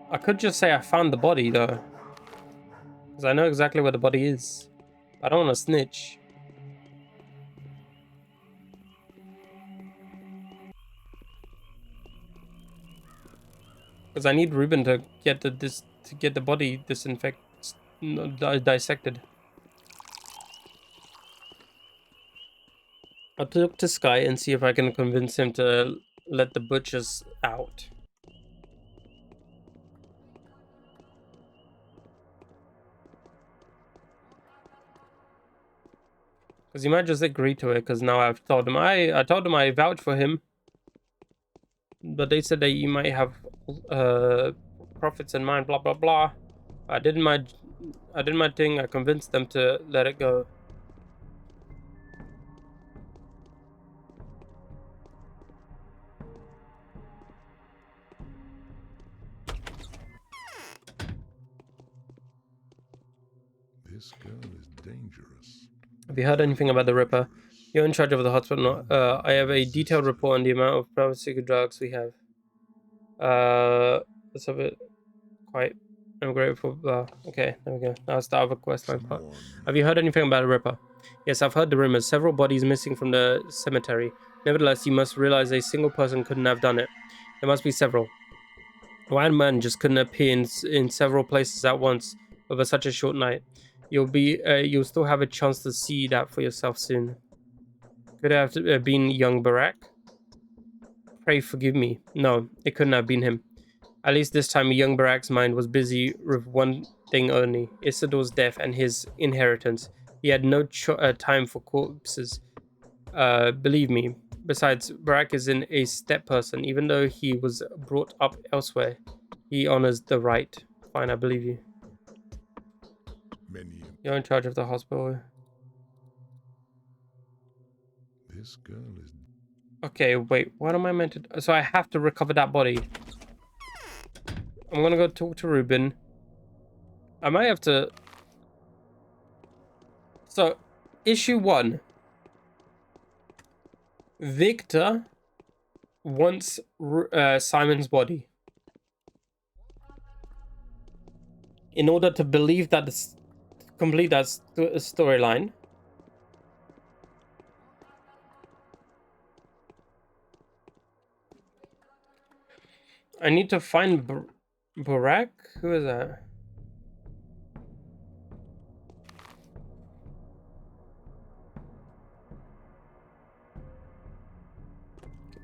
I could just say I found the body though, because I know exactly where the body is. I don't want to snitch. Because I need Ruben to get the body dissected. I'll talk to Sky and see if I can convince him to let the butchers out. Because he might just agree to it, because now I've told him I told him I vouch for him. But they said that you might have profits in mind, blah blah blah. I did my thing, I convinced them to let it go. This girl is dangerous. Have you heard anything about the Ripper? You're in charge of the hospital. I have a detailed report on the amount of pharmaceutical drugs we have. Let's have it quite. I'm grateful. Okay, there we go. Now it's the other questline part. Have you heard anything about the Ripper? Yes, I've heard the rumors. Several bodies missing from the cemetery. Nevertheless, you must realize a single person couldn't have done it. There must be several. One man just couldn't appear in several places at once over such a short night. You'll still have a chance to see that for yourself soon. Could it have been young Barack? Pray forgive me. No, it couldn't have been him. At least this time, young Barack's mind was busy with one thing only: Isidore's death and his inheritance. He had no time for corpses. Believe me. Besides, Barack isn't a step person. Even though he was brought up elsewhere, he honors the right. Fine, I believe you. You're in charge of the hospital. This girl is... Okay, wait. What am I meant to do? So I have to recover that body. I'm gonna go talk to Ruben. I might have to... So, issue 1. Victor wants Simon's body. In order to believe that... complete that storyline. I need to find Barack? Who is that?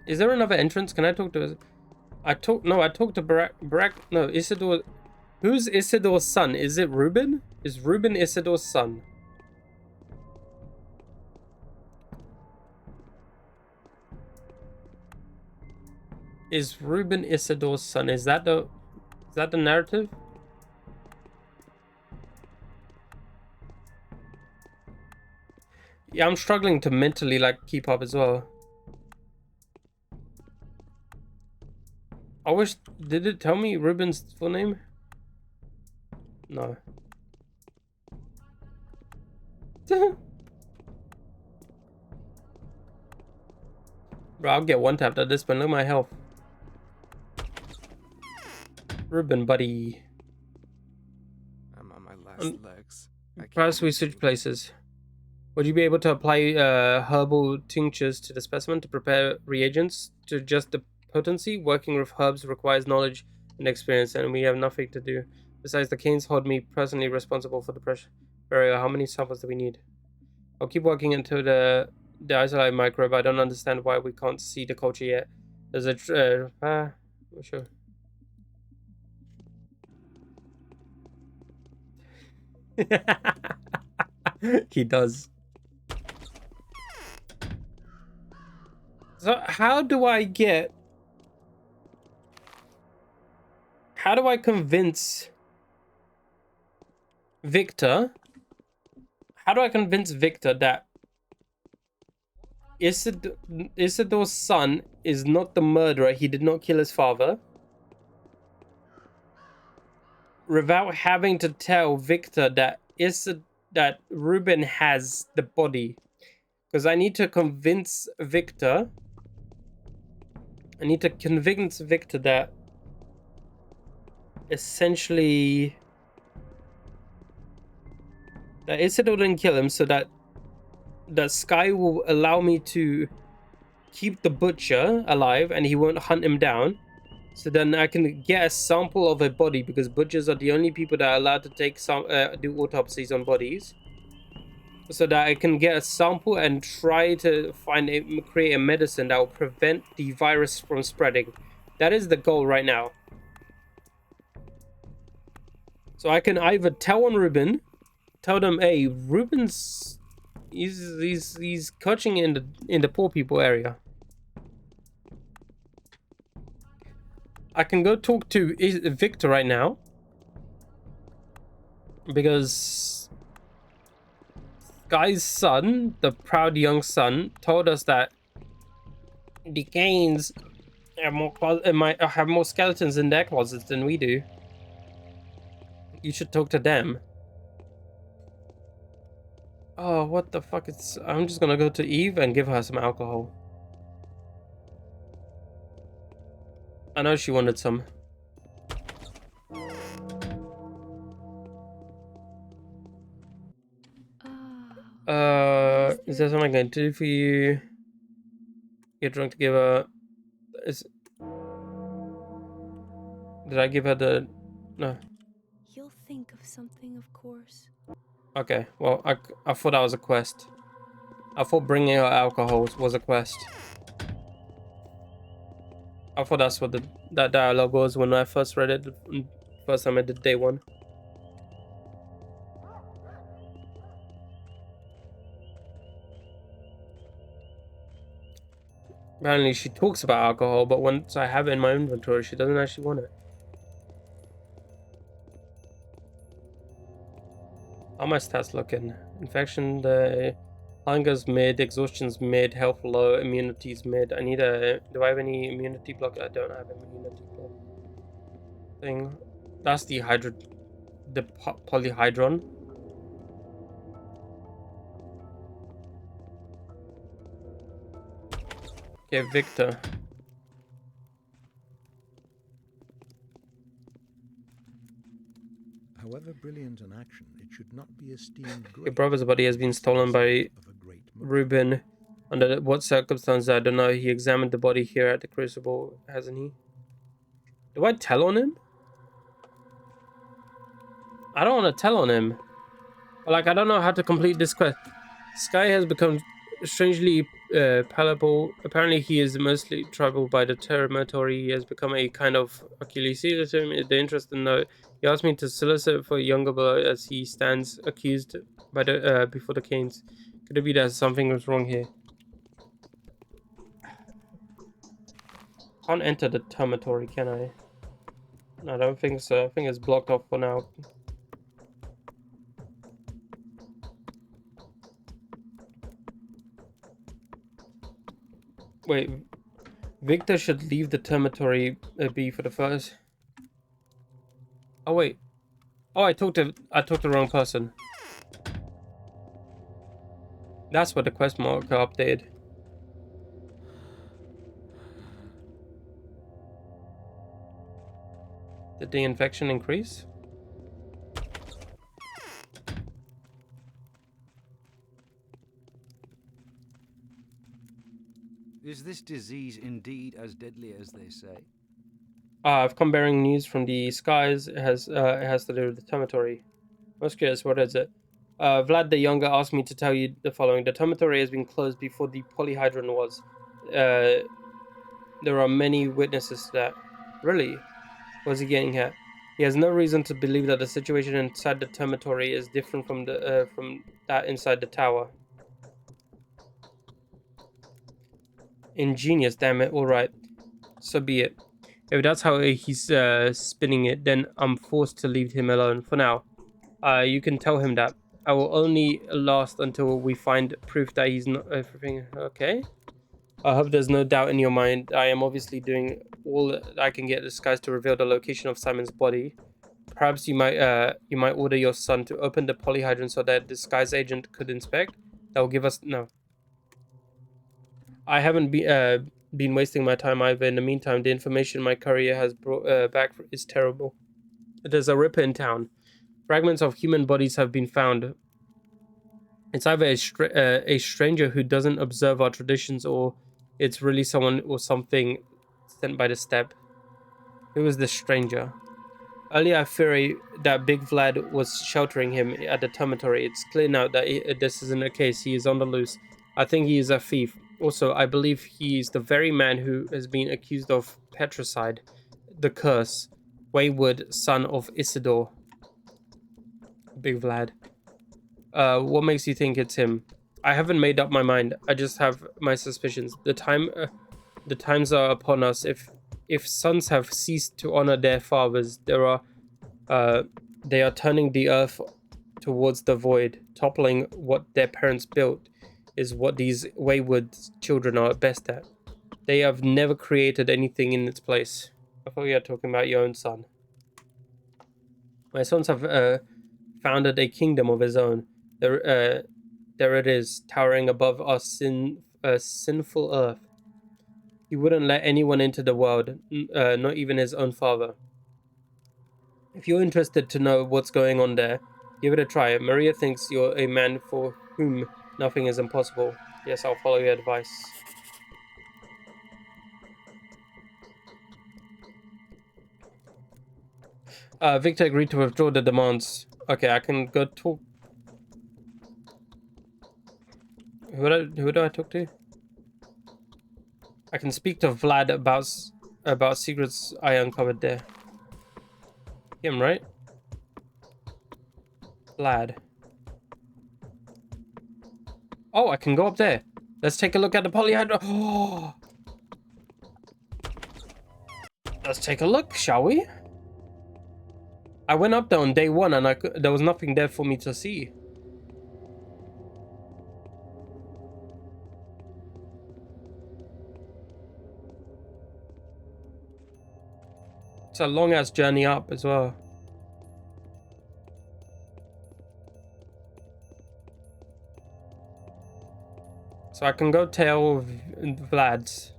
Is there another entrance? Can I talk to... I talked to Barack. No, Isidore... Who's Isidore's son? Is it Ruben? Is Ruben Isidore's son? Is Ruben Isidore's son? Is that the narrative? Yeah, I'm struggling to mentally keep up as well. I wish... Did it tell me Ruben's full name? No. Bro, I'll get one tapped at this, but look at my health. Ruben, buddy. I'm on my last legs. Perhaps we switch places. Would you be able to apply herbal tinctures to the specimen to prepare reagents to adjust the potency? Working with herbs requires knowledge and experience, and we have nothing to do. Besides, the Canes hold me personally responsible for the pressure barrier. How many samples do we need? I'll keep working until the isolated microbe. I don't understand why we can't see the culture yet. There's a sure. He does. So how do I convince Victor? How do I convince Victor that Isidore's son is not the murderer? He did not kill his father. Without having to tell Victor that that Ruben has the body. Because I need to convince Victor. I need to convince Victor that essentially that Isidore didn't kill him, so that Sky will allow me to keep the butcher alive and he won't hunt him down. So then I can get a sample of a body, because butchers are the only people that are allowed to take some do autopsies on bodies. So that I can get a sample and try to create a medicine that will prevent the virus from spreading. That is the goal right now. So I can either tell on Ruben, tell them, hey, Ruben's he's coaching in the poor people area. I can go talk to Victor right now, because Guy's son, the proud young son, told us that the Gaines have more skeletons in their closets than we do. You should talk to them. Oh, what the fuck? I'm just gonna go to Eve and give her some alcohol. I know she wanted some. Is there something I can do for you? Get drunk to give her... Did I give her the... No. You'll think of something, of course. Okay, well, I thought that was a quest. I thought bringing her alcohol was a quest. I thought that's what that dialogue was when I first read it. First time I did day one. Apparently she talks about alcohol, but once I have it in my inventory, she doesn't actually want it. How my stats looking? Infection, the hunger's mid, exhaustion's mid, health low, immunity's mid. I need a... Do I have any immunity block? I don't have an immunity block thing. That's the polyhydron. Okay, Victor. However brilliant an action, it should not be esteemed great. Your brother's body has been stolen by Ruben. Under what circumstances, I don't know. He examined the body here at the Crucible, hasn't he? Do I tell on him? I don't want to tell on him. Like, I don't know how to complete this quest. Sky has become strangely palatable. Apparently, he is mostly troubled by the Terramatory. He has become a kind of Achilles heel to him. The interesting note, he asked me to solicit for a younger brother as he stands accused by the before the Canes. Could it be that something was wrong here? Can't enter the Terramatory, can I? No, I don't think so. I think it's blocked off for now. Wait, Victor should leave the Terramatory be for the first. Oh wait. Oh, I talked to the wrong person. That's what the quest marker updated. Did the infection increase? Is this disease indeed as deadly as they say? I've come bearing news from the skies. It has to do with the Terramatory. Most curious, what is it? Vlad the Younger asked me to tell you the following. The Terramatory has been closed before the Polyhydron was. There are many witnesses to that. Really? What's he getting at? He has no reason to believe that the situation inside the Terramatory is different from that inside the tower. Ingenious, damn it. Alright. So be it. If that's how he's spinning it, then I'm forced to leave him alone for now. You can tell him that. I will only last until we find proof that he's not everything. Okay. I hope there's no doubt in your mind. I am obviously doing all that I can get the skies to reveal the location of Simon's body. Perhaps you might order your son to open the polyhydron so that the skies agent could inspect. That will give us... No. I haven't been wasting my time either. In the meantime, the information my courier has brought back is terrible. There's a ripper in town. Fragments of human bodies have been found. It's either a stranger who doesn't observe our traditions, or it's really someone or something sent by the steppe. Who is this stranger? Earlier, I feared that Big Vlad was sheltering him at the dormitory. It's clear now that this isn't the case. He is on the loose. I think he is a thief. Also, I believe he is the very man who has been accused of patricide, the curse, wayward son of Isidore. Big Vlad. What makes you think it's him? I haven't made up my mind. I just have my suspicions. The times are upon us. If sons have ceased to honor their fathers, they are turning the earth towards the void. Toppling what their parents built is what these wayward children are best at. They have never created anything in its place. I thought you were talking about your own son. My sons have founded a kingdom of his own. There it is, towering above our sinful earth. He wouldn't let anyone into the world, not even his own father. If you're interested to know what's going on there, give it a try. Maria thinks you're a man for whom nothing is impossible. Yes, I'll follow your advice. Victor agreed to withdraw the demands. Okay, I can go talk. Who do I talk to? I can speak to Vlad about secrets I uncovered there. Him, right? Vlad. Oh, I can go up there. Let's take a look at the polyhydro. Oh. Let's take a look, shall we? I went up there on day one and there was nothing there for me to see. It's a long ass journey up as well. So I can go tell Vlad's.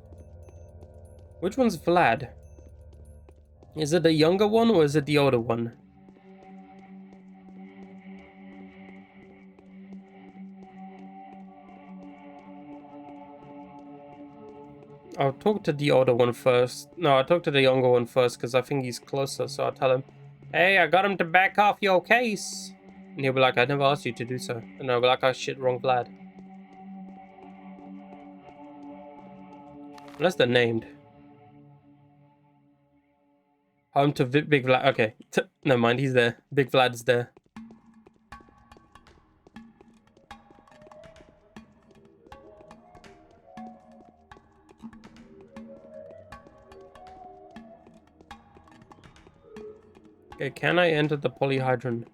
Which one's Vlad? Is it the younger one or is it the older one? I'll talk to the older one first. No, I'll talk to the younger one first because I think he's closer. So I'll tell him, hey, I got him to back off your case. And he'll be like, I never asked you to do so. And I'll be like, oh shit, wrong Vlad. Unless they're named. Home to Big Vlad. Okay, never mind, he's there. Big Vlad's there. Okay, can I enter the polyhydron?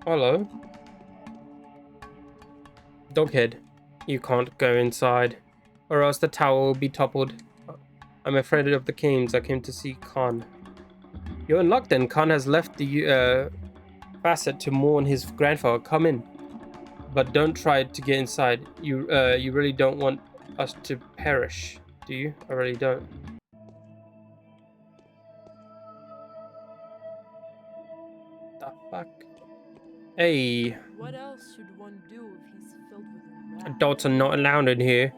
Hello? Doghead, you can't go inside, or else the tower will be toppled. I'm afraid of the Kings. I came to see Khan. You're in luck then. Khan has left the facet to mourn his grandfather. Come in. But don't try to get inside. You really don't want us to perish, do you? I really don't. The fuck? Hey. What else should one do if he's filled with wrath? Adults are not allowed in here.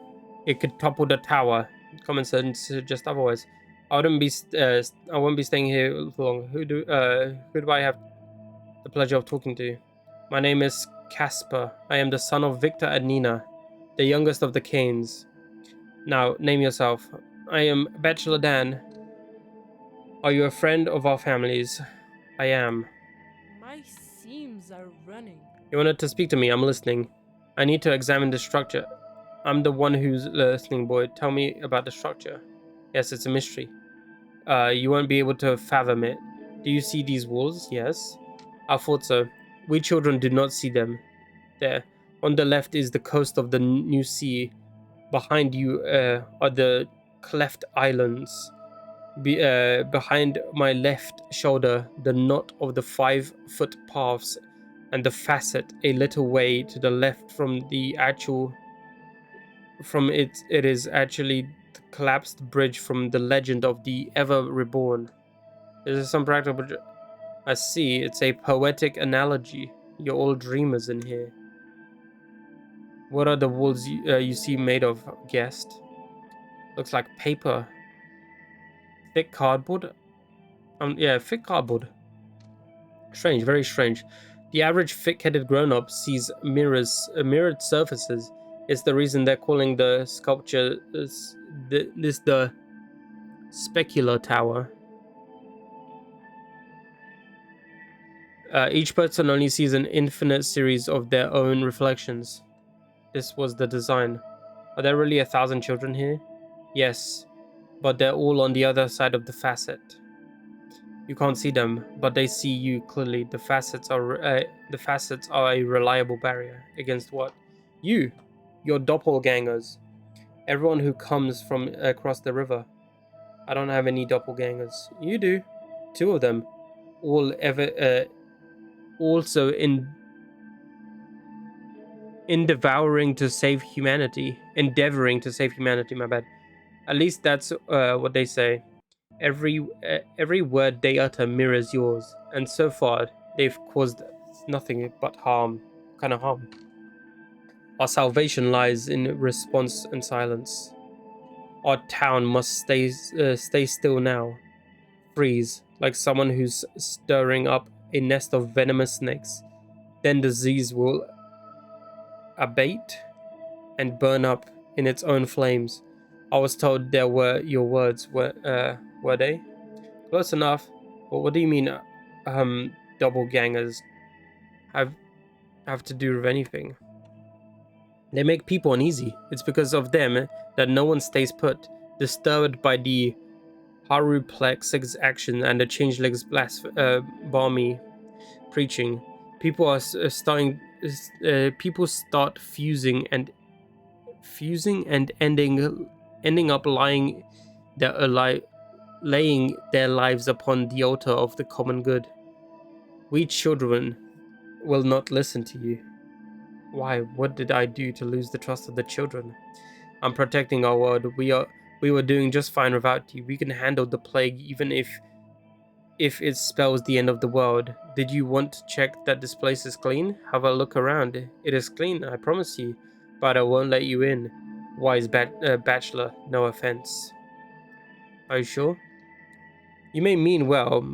It could topple the tower. Common sense suggests otherwise. I won't be staying here for long. Who do I have the pleasure of talking to? My name is Casper. I am the son of Victor and Nina, the youngest of the Canes. Now, name yourself. I am Bachelor Dan. Are you a friend of our families? I am. My seams are running. You wanted to speak to me. I'm listening. I need to examine the structure. I'm the one who's listening, boy. Tell me about the structure. Yes, it's a mystery. You won't be able to fathom it. Do you see these walls? Yes. I thought so. We children do not see them. There. On the left is the coast of the new sea. Behind you are the cleft islands. Behind my left shoulder, the knot of the 5-foot paths, and the facet a little way to the left from the actual. From it is actually the collapsed bridge from the legend of the Ever Reborn. Is there some practical? I see. It's a poetic analogy. You're all dreamers in here. What are the walls you see made of, guest? Looks like paper. Thick cardboard? Yeah, thick cardboard. Strange, very strange. The average thick-headed grown-up sees mirrored surfaces. It's the reason they're calling the sculpture the specular tower. Each person only sees an infinite series of their own reflections. This was the design. Are there really 1,000 children here? Yes, but they're all on the other side of the facet. You can't see them, but they see you clearly. The facets are a reliable barrier against what? You, your doppelgangers. Everyone who comes from across the river. I don't have any doppelgangers. You do. 2 of them. All ever also in devouring to save humanity. Endeavoring to save humanity, my bad. At least that's what they say. Every word they utter mirrors yours, and so far they've caused nothing but harm. What kind of harm? Our salvation lies in response and silence. Our town must stay still now. Freeze, like someone who's stirring up a nest of venomous snakes. Then disease will abate and burn up in its own flames. I was told there were your words. Were they? Close enough. But what do you mean, doppelgangers have to do with anything? They make people uneasy. It's because of them that no one stays put, disturbed by the Haruplex's action and the Changeling's balmy preaching. People are starting. People start fusing and ending up laying their lives upon the altar of the common good. We children will not listen to you. Why? What did I do to lose the trust of the children? I'm protecting our world. We were doing just fine without you. We can handle the plague even if it spells the end of the world. Did you want to check that this place is clean? Have a look around. It is clean, I promise you, but I won't let you in. Wise bachelor, no offense. Are you sure? You may mean well,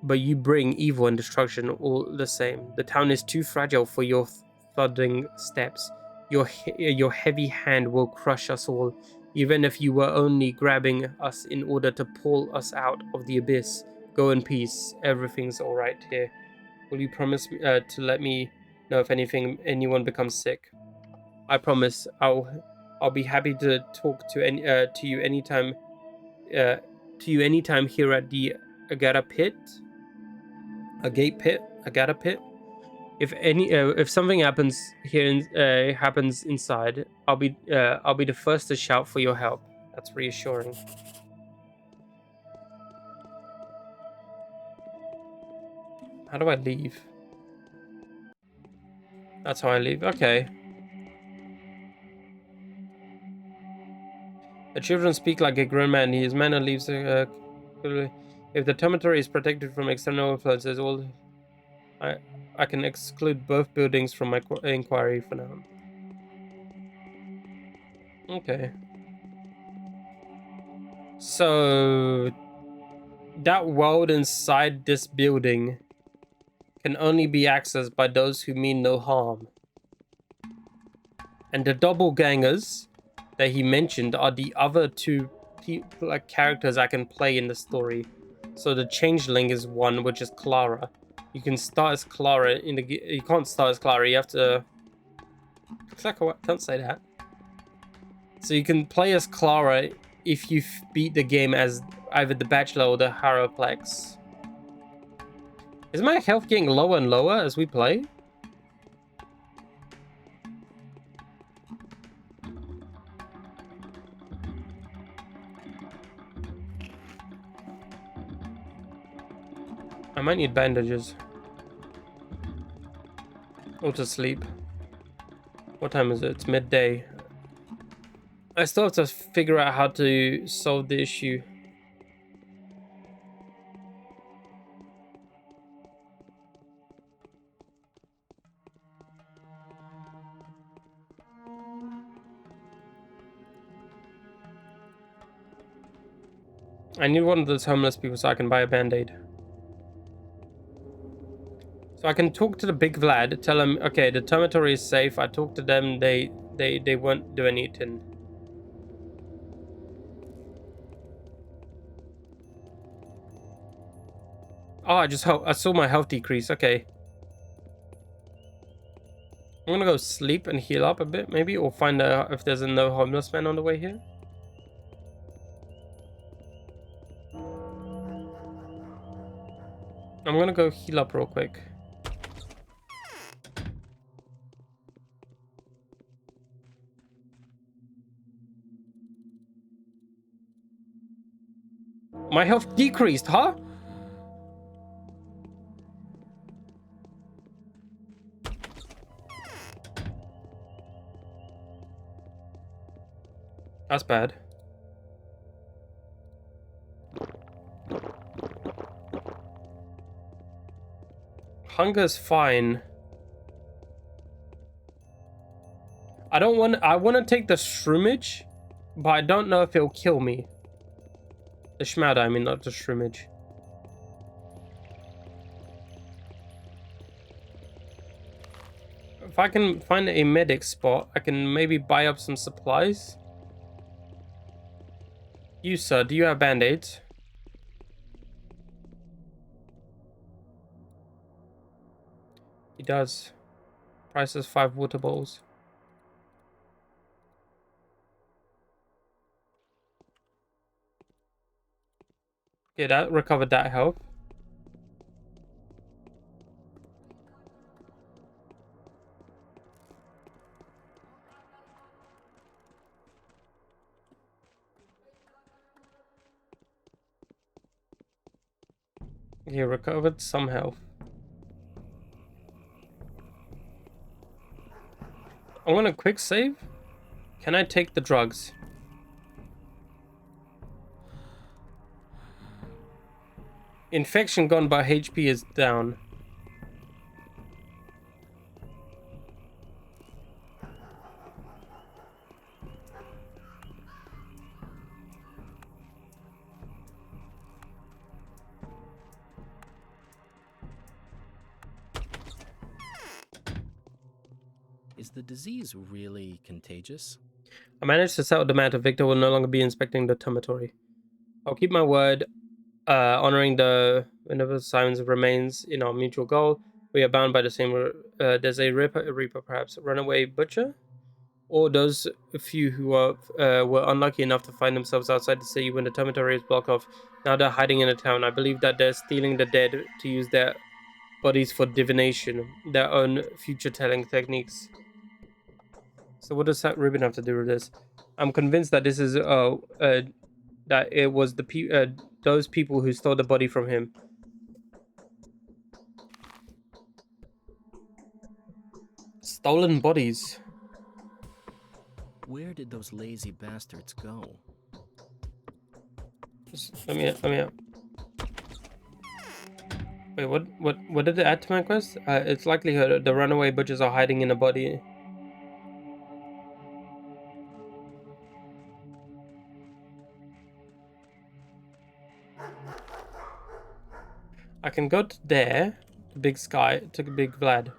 but you bring evil and destruction all the same. The town is too fragile for your thudding steps. Your heavy hand will crush us all, even if you were only grabbing us in order to pull us out of the abyss. Go in peace. Everything's all right here. Will you promise to let me know if anyone becomes sick? I promise. I'll be happy to talk to you anytime. Here at the Agata Pit. Agata Pit. If something happens here happens inside, I'll be the first to shout for your help. That's reassuring. How do I leave? That's how I leave. Okay. The children speak like a grown man. His manner leaves. If the dormitory is protected from external influences, I can exclude both buildings from my inquiry for now. Okay. So that world inside this building can only be accessed by those who mean no harm. And the doppelgangers that he mentioned are the other 2 characters I can play in the story. So the changeling is one, which is Clara. You can start as Clara you can't start as Clara. You have to. Looks like I can't say that. So you can play as Clara if you beat the game as either the Bachelor or the Haroplex. Is my health getting lower and lower as we play? I might need bandages. Or to sleep. What time is it? It's midday. I still have to figure out how to solve the issue. I need one of those homeless people so I can buy a band-aid. So I can talk to the big Vlad, tell him, okay, the dormitory is safe. I talked to them, they won't do anything. Oh, I saw my health decrease. Okay. I'm gonna go sleep and heal up a bit, maybe, or find out if there's no homeless man on the way here. I'm gonna go heal up real quick. My health decreased, huh? That's bad. Hunger's fine. I want to take the shroomage, but I don't know if it'll kill me. The schmada, I mean, not the shroomage. If I can find a medic spot, I can maybe buy up some supplies. You, sir, do you have band-aids? He does. Price is 5 water bowls. Okay, that recovered that health. He recovered some health. I want a quick save. Can I take the drugs? Infection gone, but HP is down. Is the disease really contagious? I managed to settle the matter. Victor will no longer be inspecting the dormitory. I'll keep my word, honoring the whenever Simon's remains in our mutual goal. We are bound by the same. There's a reaper, perhaps runaway butcher, or those few who were unlucky enough to find themselves outside the city when the dormitory is blocked off. Now they're hiding in a town. I believe that they're stealing the dead to use their bodies for divination, their own future-telling techniques. So what does that ribbon have to do with this? I'm convinced that this is that it was those people who stole the body from him. Stolen bodies. Where did those lazy bastards go? Let me out. Wait, what did it add to my quest? It's likelihood the runaway butchers are hiding in a body. I can go to there, the big sky, to the big Vlad.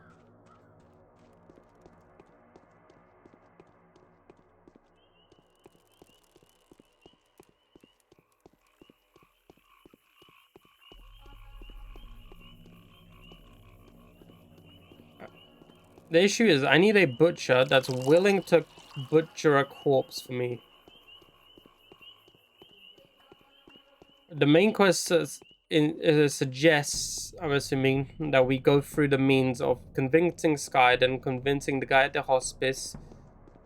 The issue is I need a butcher that's willing to butcher a corpse for me. The main quest suggests, I'm assuming, that we go through the means of convincing Sky, then convincing the guy at the hospice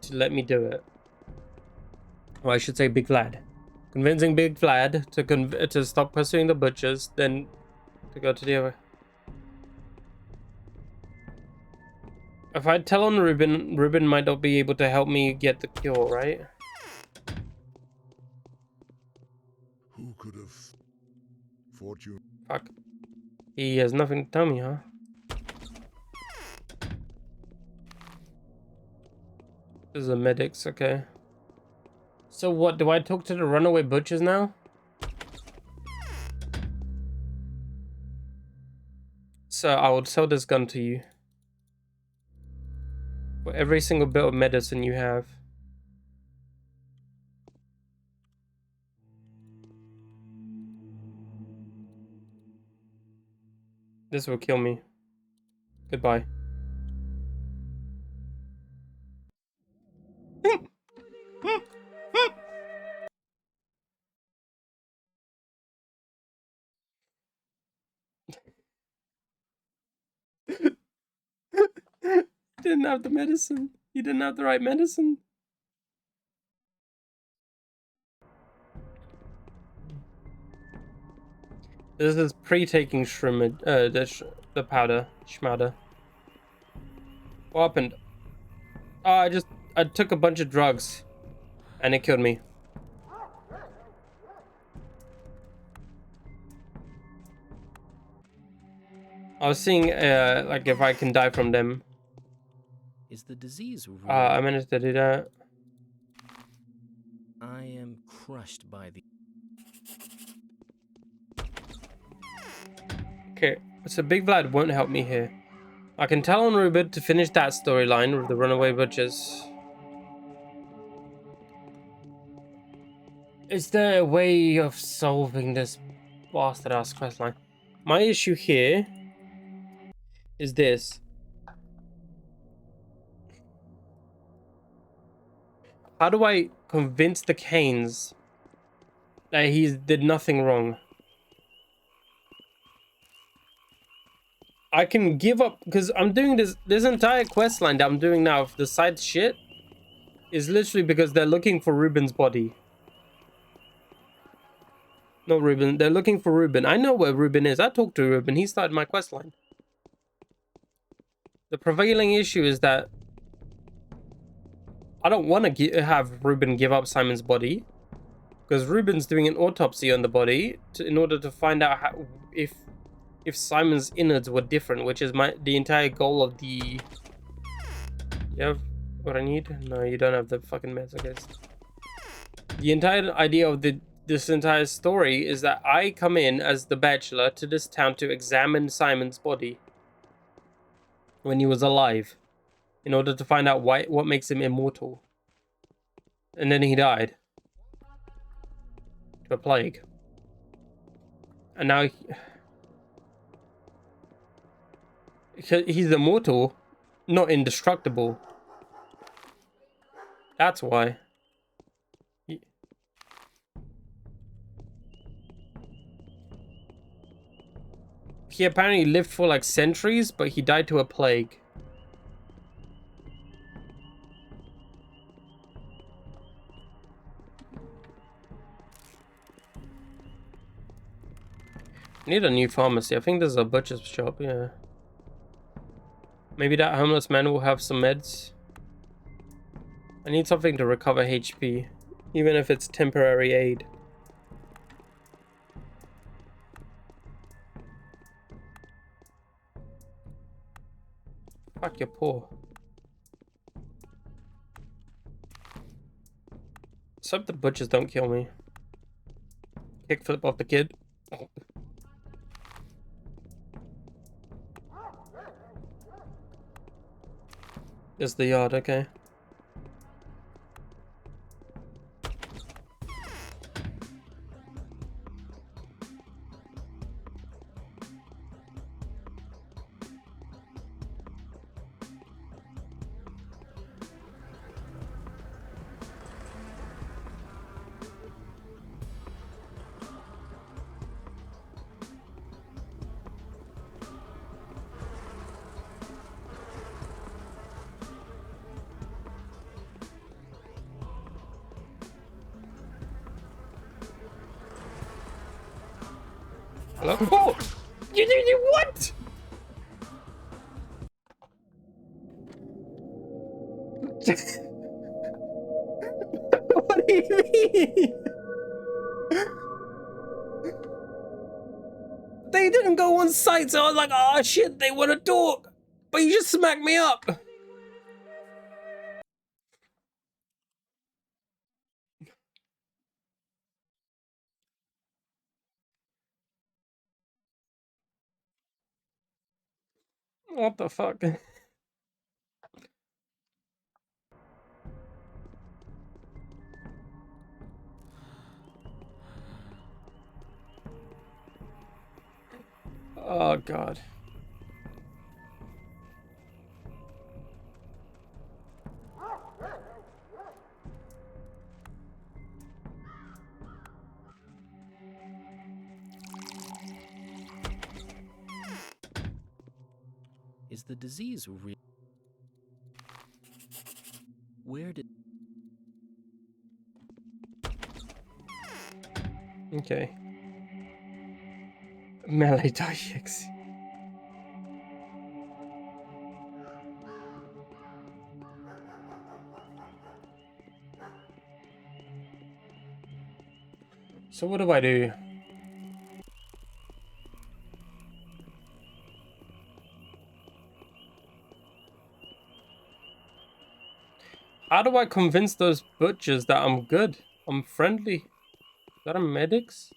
to let me do it. Or I should say Big Vlad. Convincing Big Vlad to stop pursuing the butchers, then to go to the other. If I tell on Ruben might not be able to help me get the cure, right? Who could have fought you? Fuck. He has nothing to tell me, huh? This is a medics, okay. So what, do I talk to the runaway butchers now? So I will sell this gun to you for every single bit of medicine you have. This will kill me. Goodbye. Didn't have the medicine. You didn't have the right medicine. This is pre-taking shrimp, the powder, schmowder. What happened? Oh, I took a bunch of drugs, and it killed me. I was seeing, like if I can die from them. Is the disease real? I managed to do that. I am crushed by the... Okay, so Big Vlad won't help me here. I can tell on Rupert to finish that storyline with the runaway butchers. Is there a way of solving this bastard ass questline? My issue here is this. How do I convince the Canes that he did nothing wrong? I can give up because I'm doing this entire quest line that I'm doing now of the side shit is literally because they're looking for Ruben's body. Not Ruben, they're looking for Ruben. I know where Ruben is. I talked to Ruben. He started my quest line. The prevailing issue is that I don't want to have Ruben give up Simon's body because Ruben's doing an autopsy on the body in order to find out if Simon's innards were different, which is the entire goal of the... You have what I need? No, you don't have the fucking meds, I guess. The entire idea of this entire story is that I come in as the bachelor to this town to examine Simon's body when he was alive, in order to find out what makes him immortal. And then he died to a plague. And now he's immortal, not indestructible. That's why. He apparently lived for like centuries, but he died to a plague. I need a new pharmacy. I think there's a butcher's shop, yeah. Maybe that homeless man will have some meds. I need something to recover HP, even if it's temporary aid. Fuck, you're poor. Let's hope the butchers don't kill me. Kickflip off the kid. There's the yard, okay. Hello? Oh! You what? What do you mean? They didn't go on site, so I was like, oh shit, they want to talk. But you just smacked me up. What the fuck? Oh god. Is the disease real? Where did... Okay. Melee EXE. So what do I do? How do I convince those butchers that I'm good? I'm friendly. Is that a medics?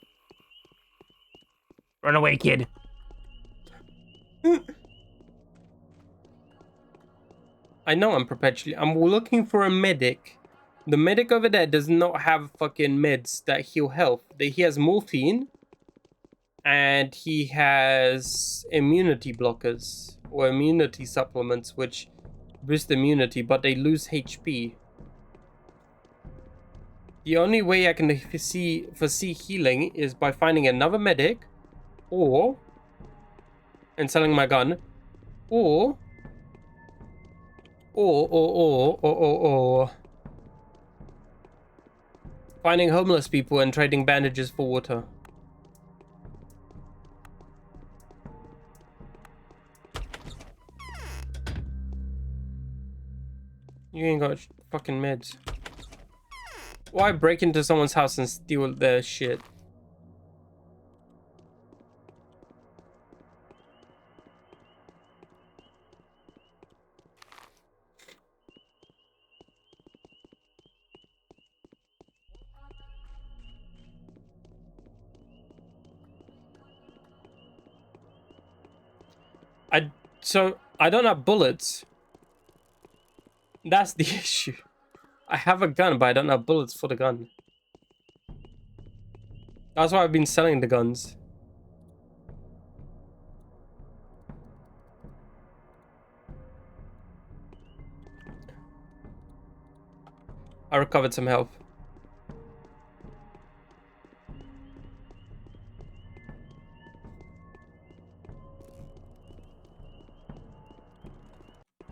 Run away, kid. I know I'm perpetually. I'm looking for a medic. The medic over there does not have fucking meds that heal health. He has morphine. And he has immunity blockers. Or immunity supplements, which boost immunity, but they lose HP. The only way I can foresee healing is by finding another medic. Or... and selling my gun. Or finding homeless people and trading bandages for water. You ain't got fucking meds. Why break into someone's house and steal their shit? I don't have bullets. That's the issue. I have a gun, but I don't have bullets for the gun. That's why I've been selling the guns. I recovered some health.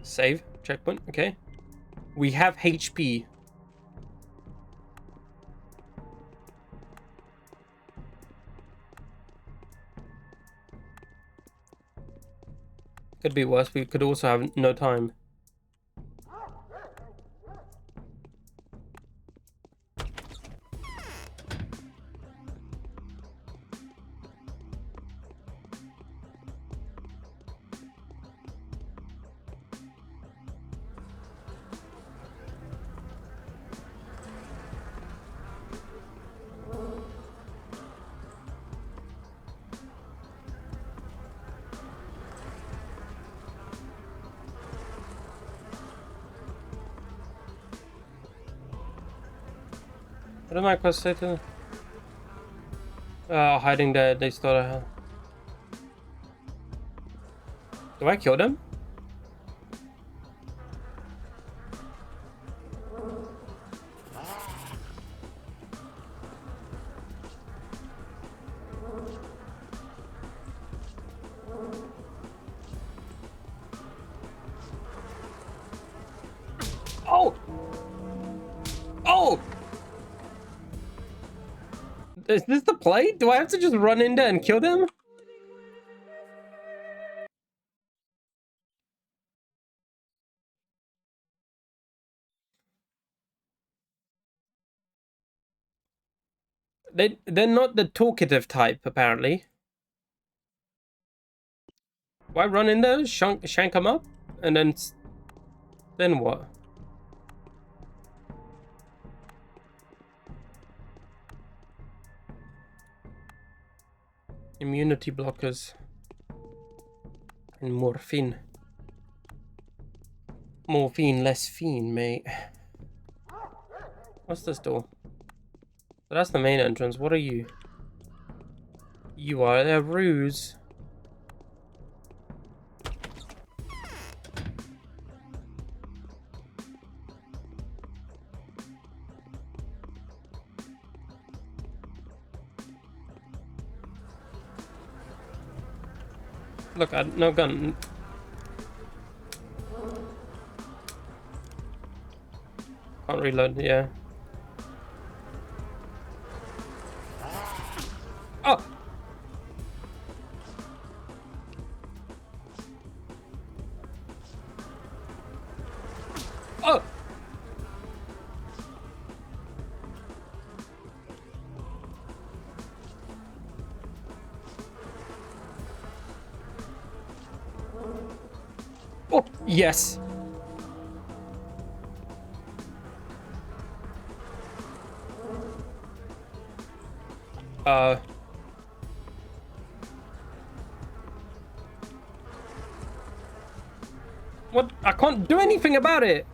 Save. Checkpoint. Okay. We have HP. Could be worse. We could also have no time. What am I quest say to? Hiding there. They stole her. Do I kill them? Oh! Oh! Is this the play? Do I have to just run in there and kill them? They're not the talkative type, apparently. Why run in there, shank them up, and then what? Immunity blockers and morphine. Morphine, less fiend, mate. What's this door? So that's the main entrance. What are you? You are a ruse. Look, no gun. Can't reload, yeah. Oh! Oh! Oh, yes! What? I can't do anything about it!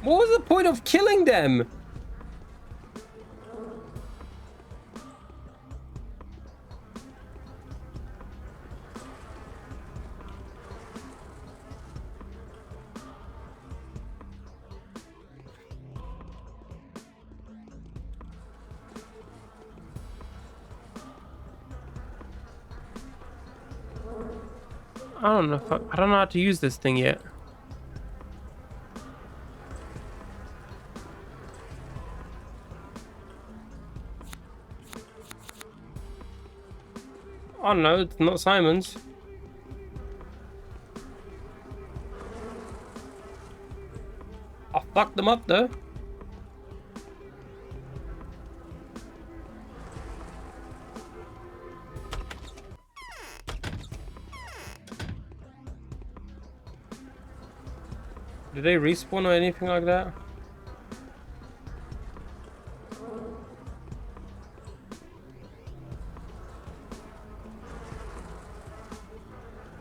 What was the point of killing them? I don't know if I don't know how to use this thing yet. Oh no, it's not Simon's. I fucked them up though. Did they respawn or anything like that?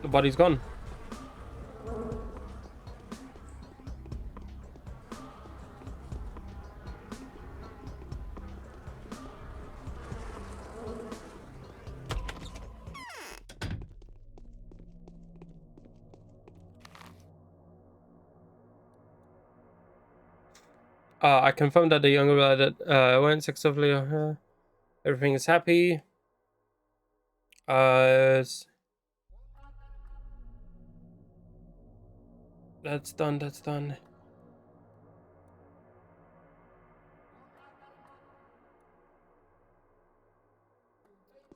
The body's gone. I confirmed that the younger brother went successfully. Everything is happy. That's done. That's done.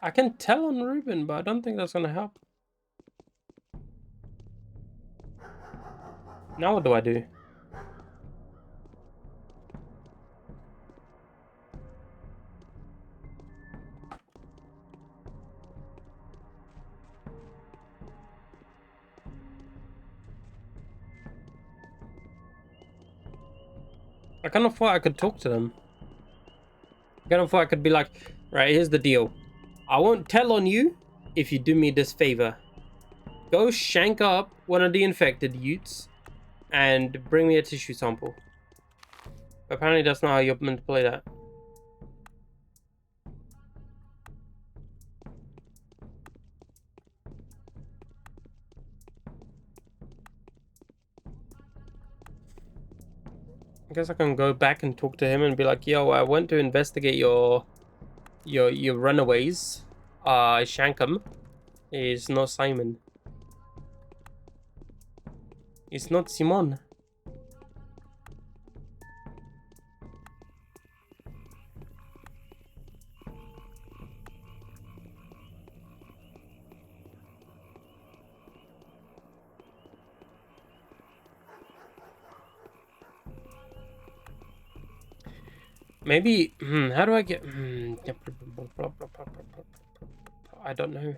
I can tell on Ruben, but I don't think that's gonna help. Now what do I do? I kind of thought I could talk to them. I kind of thought I could be like, right, here's the deal. I won't tell on you if you do me this favor. Go shank up one of the infected youths and bring me a tissue sample. But apparently that's not how you're meant to play that. I guess I can go back and talk to him and be like, yo, I went to investigate your runaways. Shank him. It's not Simon. It's not Simon. Maybe, how do I get, I don't know.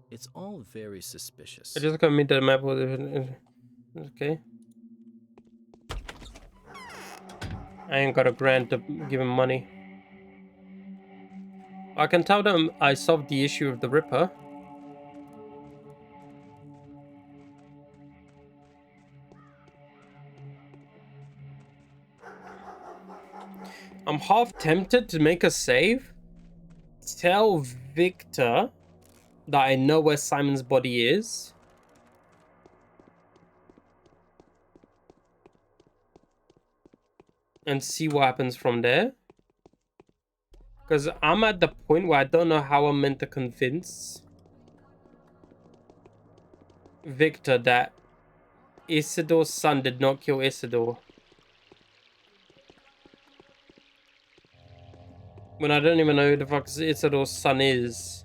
It's all very suspicious. I just got me the map with okay. I ain't got a grant to give him money. I can tell them I solved the issue of the Ripper. I'm half tempted to make a save. Tell Victor that I know where Simon's body is. And see what happens from there. Because I'm at the point where I don't know how I'm meant to convince Victor that Isidore's son did not kill Isidore. When I don't even know who the fuck Isidore's son is.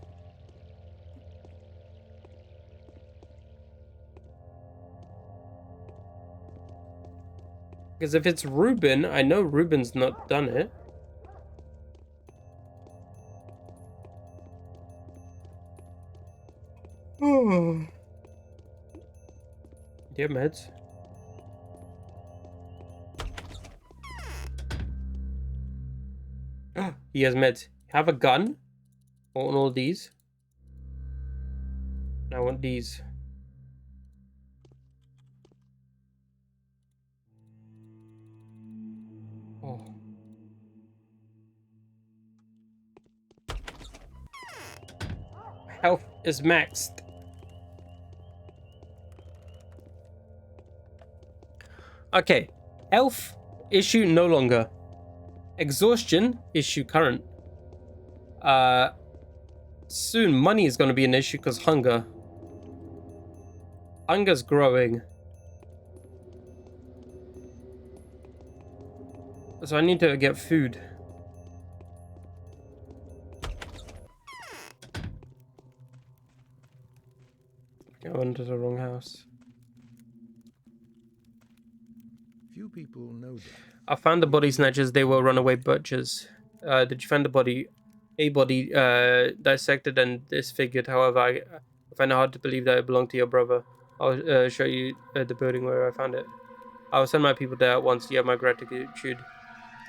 Because if it's Ruben, I know Ruben's not done it. Do you have meds? He has meds. Have a gun. I want all these. I want these. Oh. Health is maxed. Okay. Health issue no longer. Exhaustion issue current. Soon money is going to be an issue because hunger. Hunger's growing. So I need to get food. I went to the wrong house. Few people know that. I found the body snatchers. They were runaway butchers. Did you find the body? A body dissected and disfigured. However, I find it hard to believe that it belonged to your brother. I'll show you the building where I found it. I'll send my people there at once. You have my gratitude.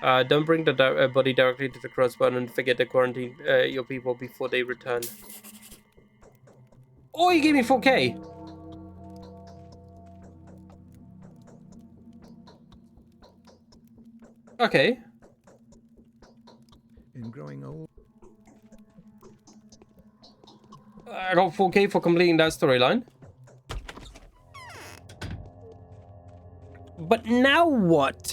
Don't bring the body directly to the crossbow and forget to quarantine your people before they return. Oh, you gave me 4K. Okay. In growing old, I got 4K for completing that storyline. But now what?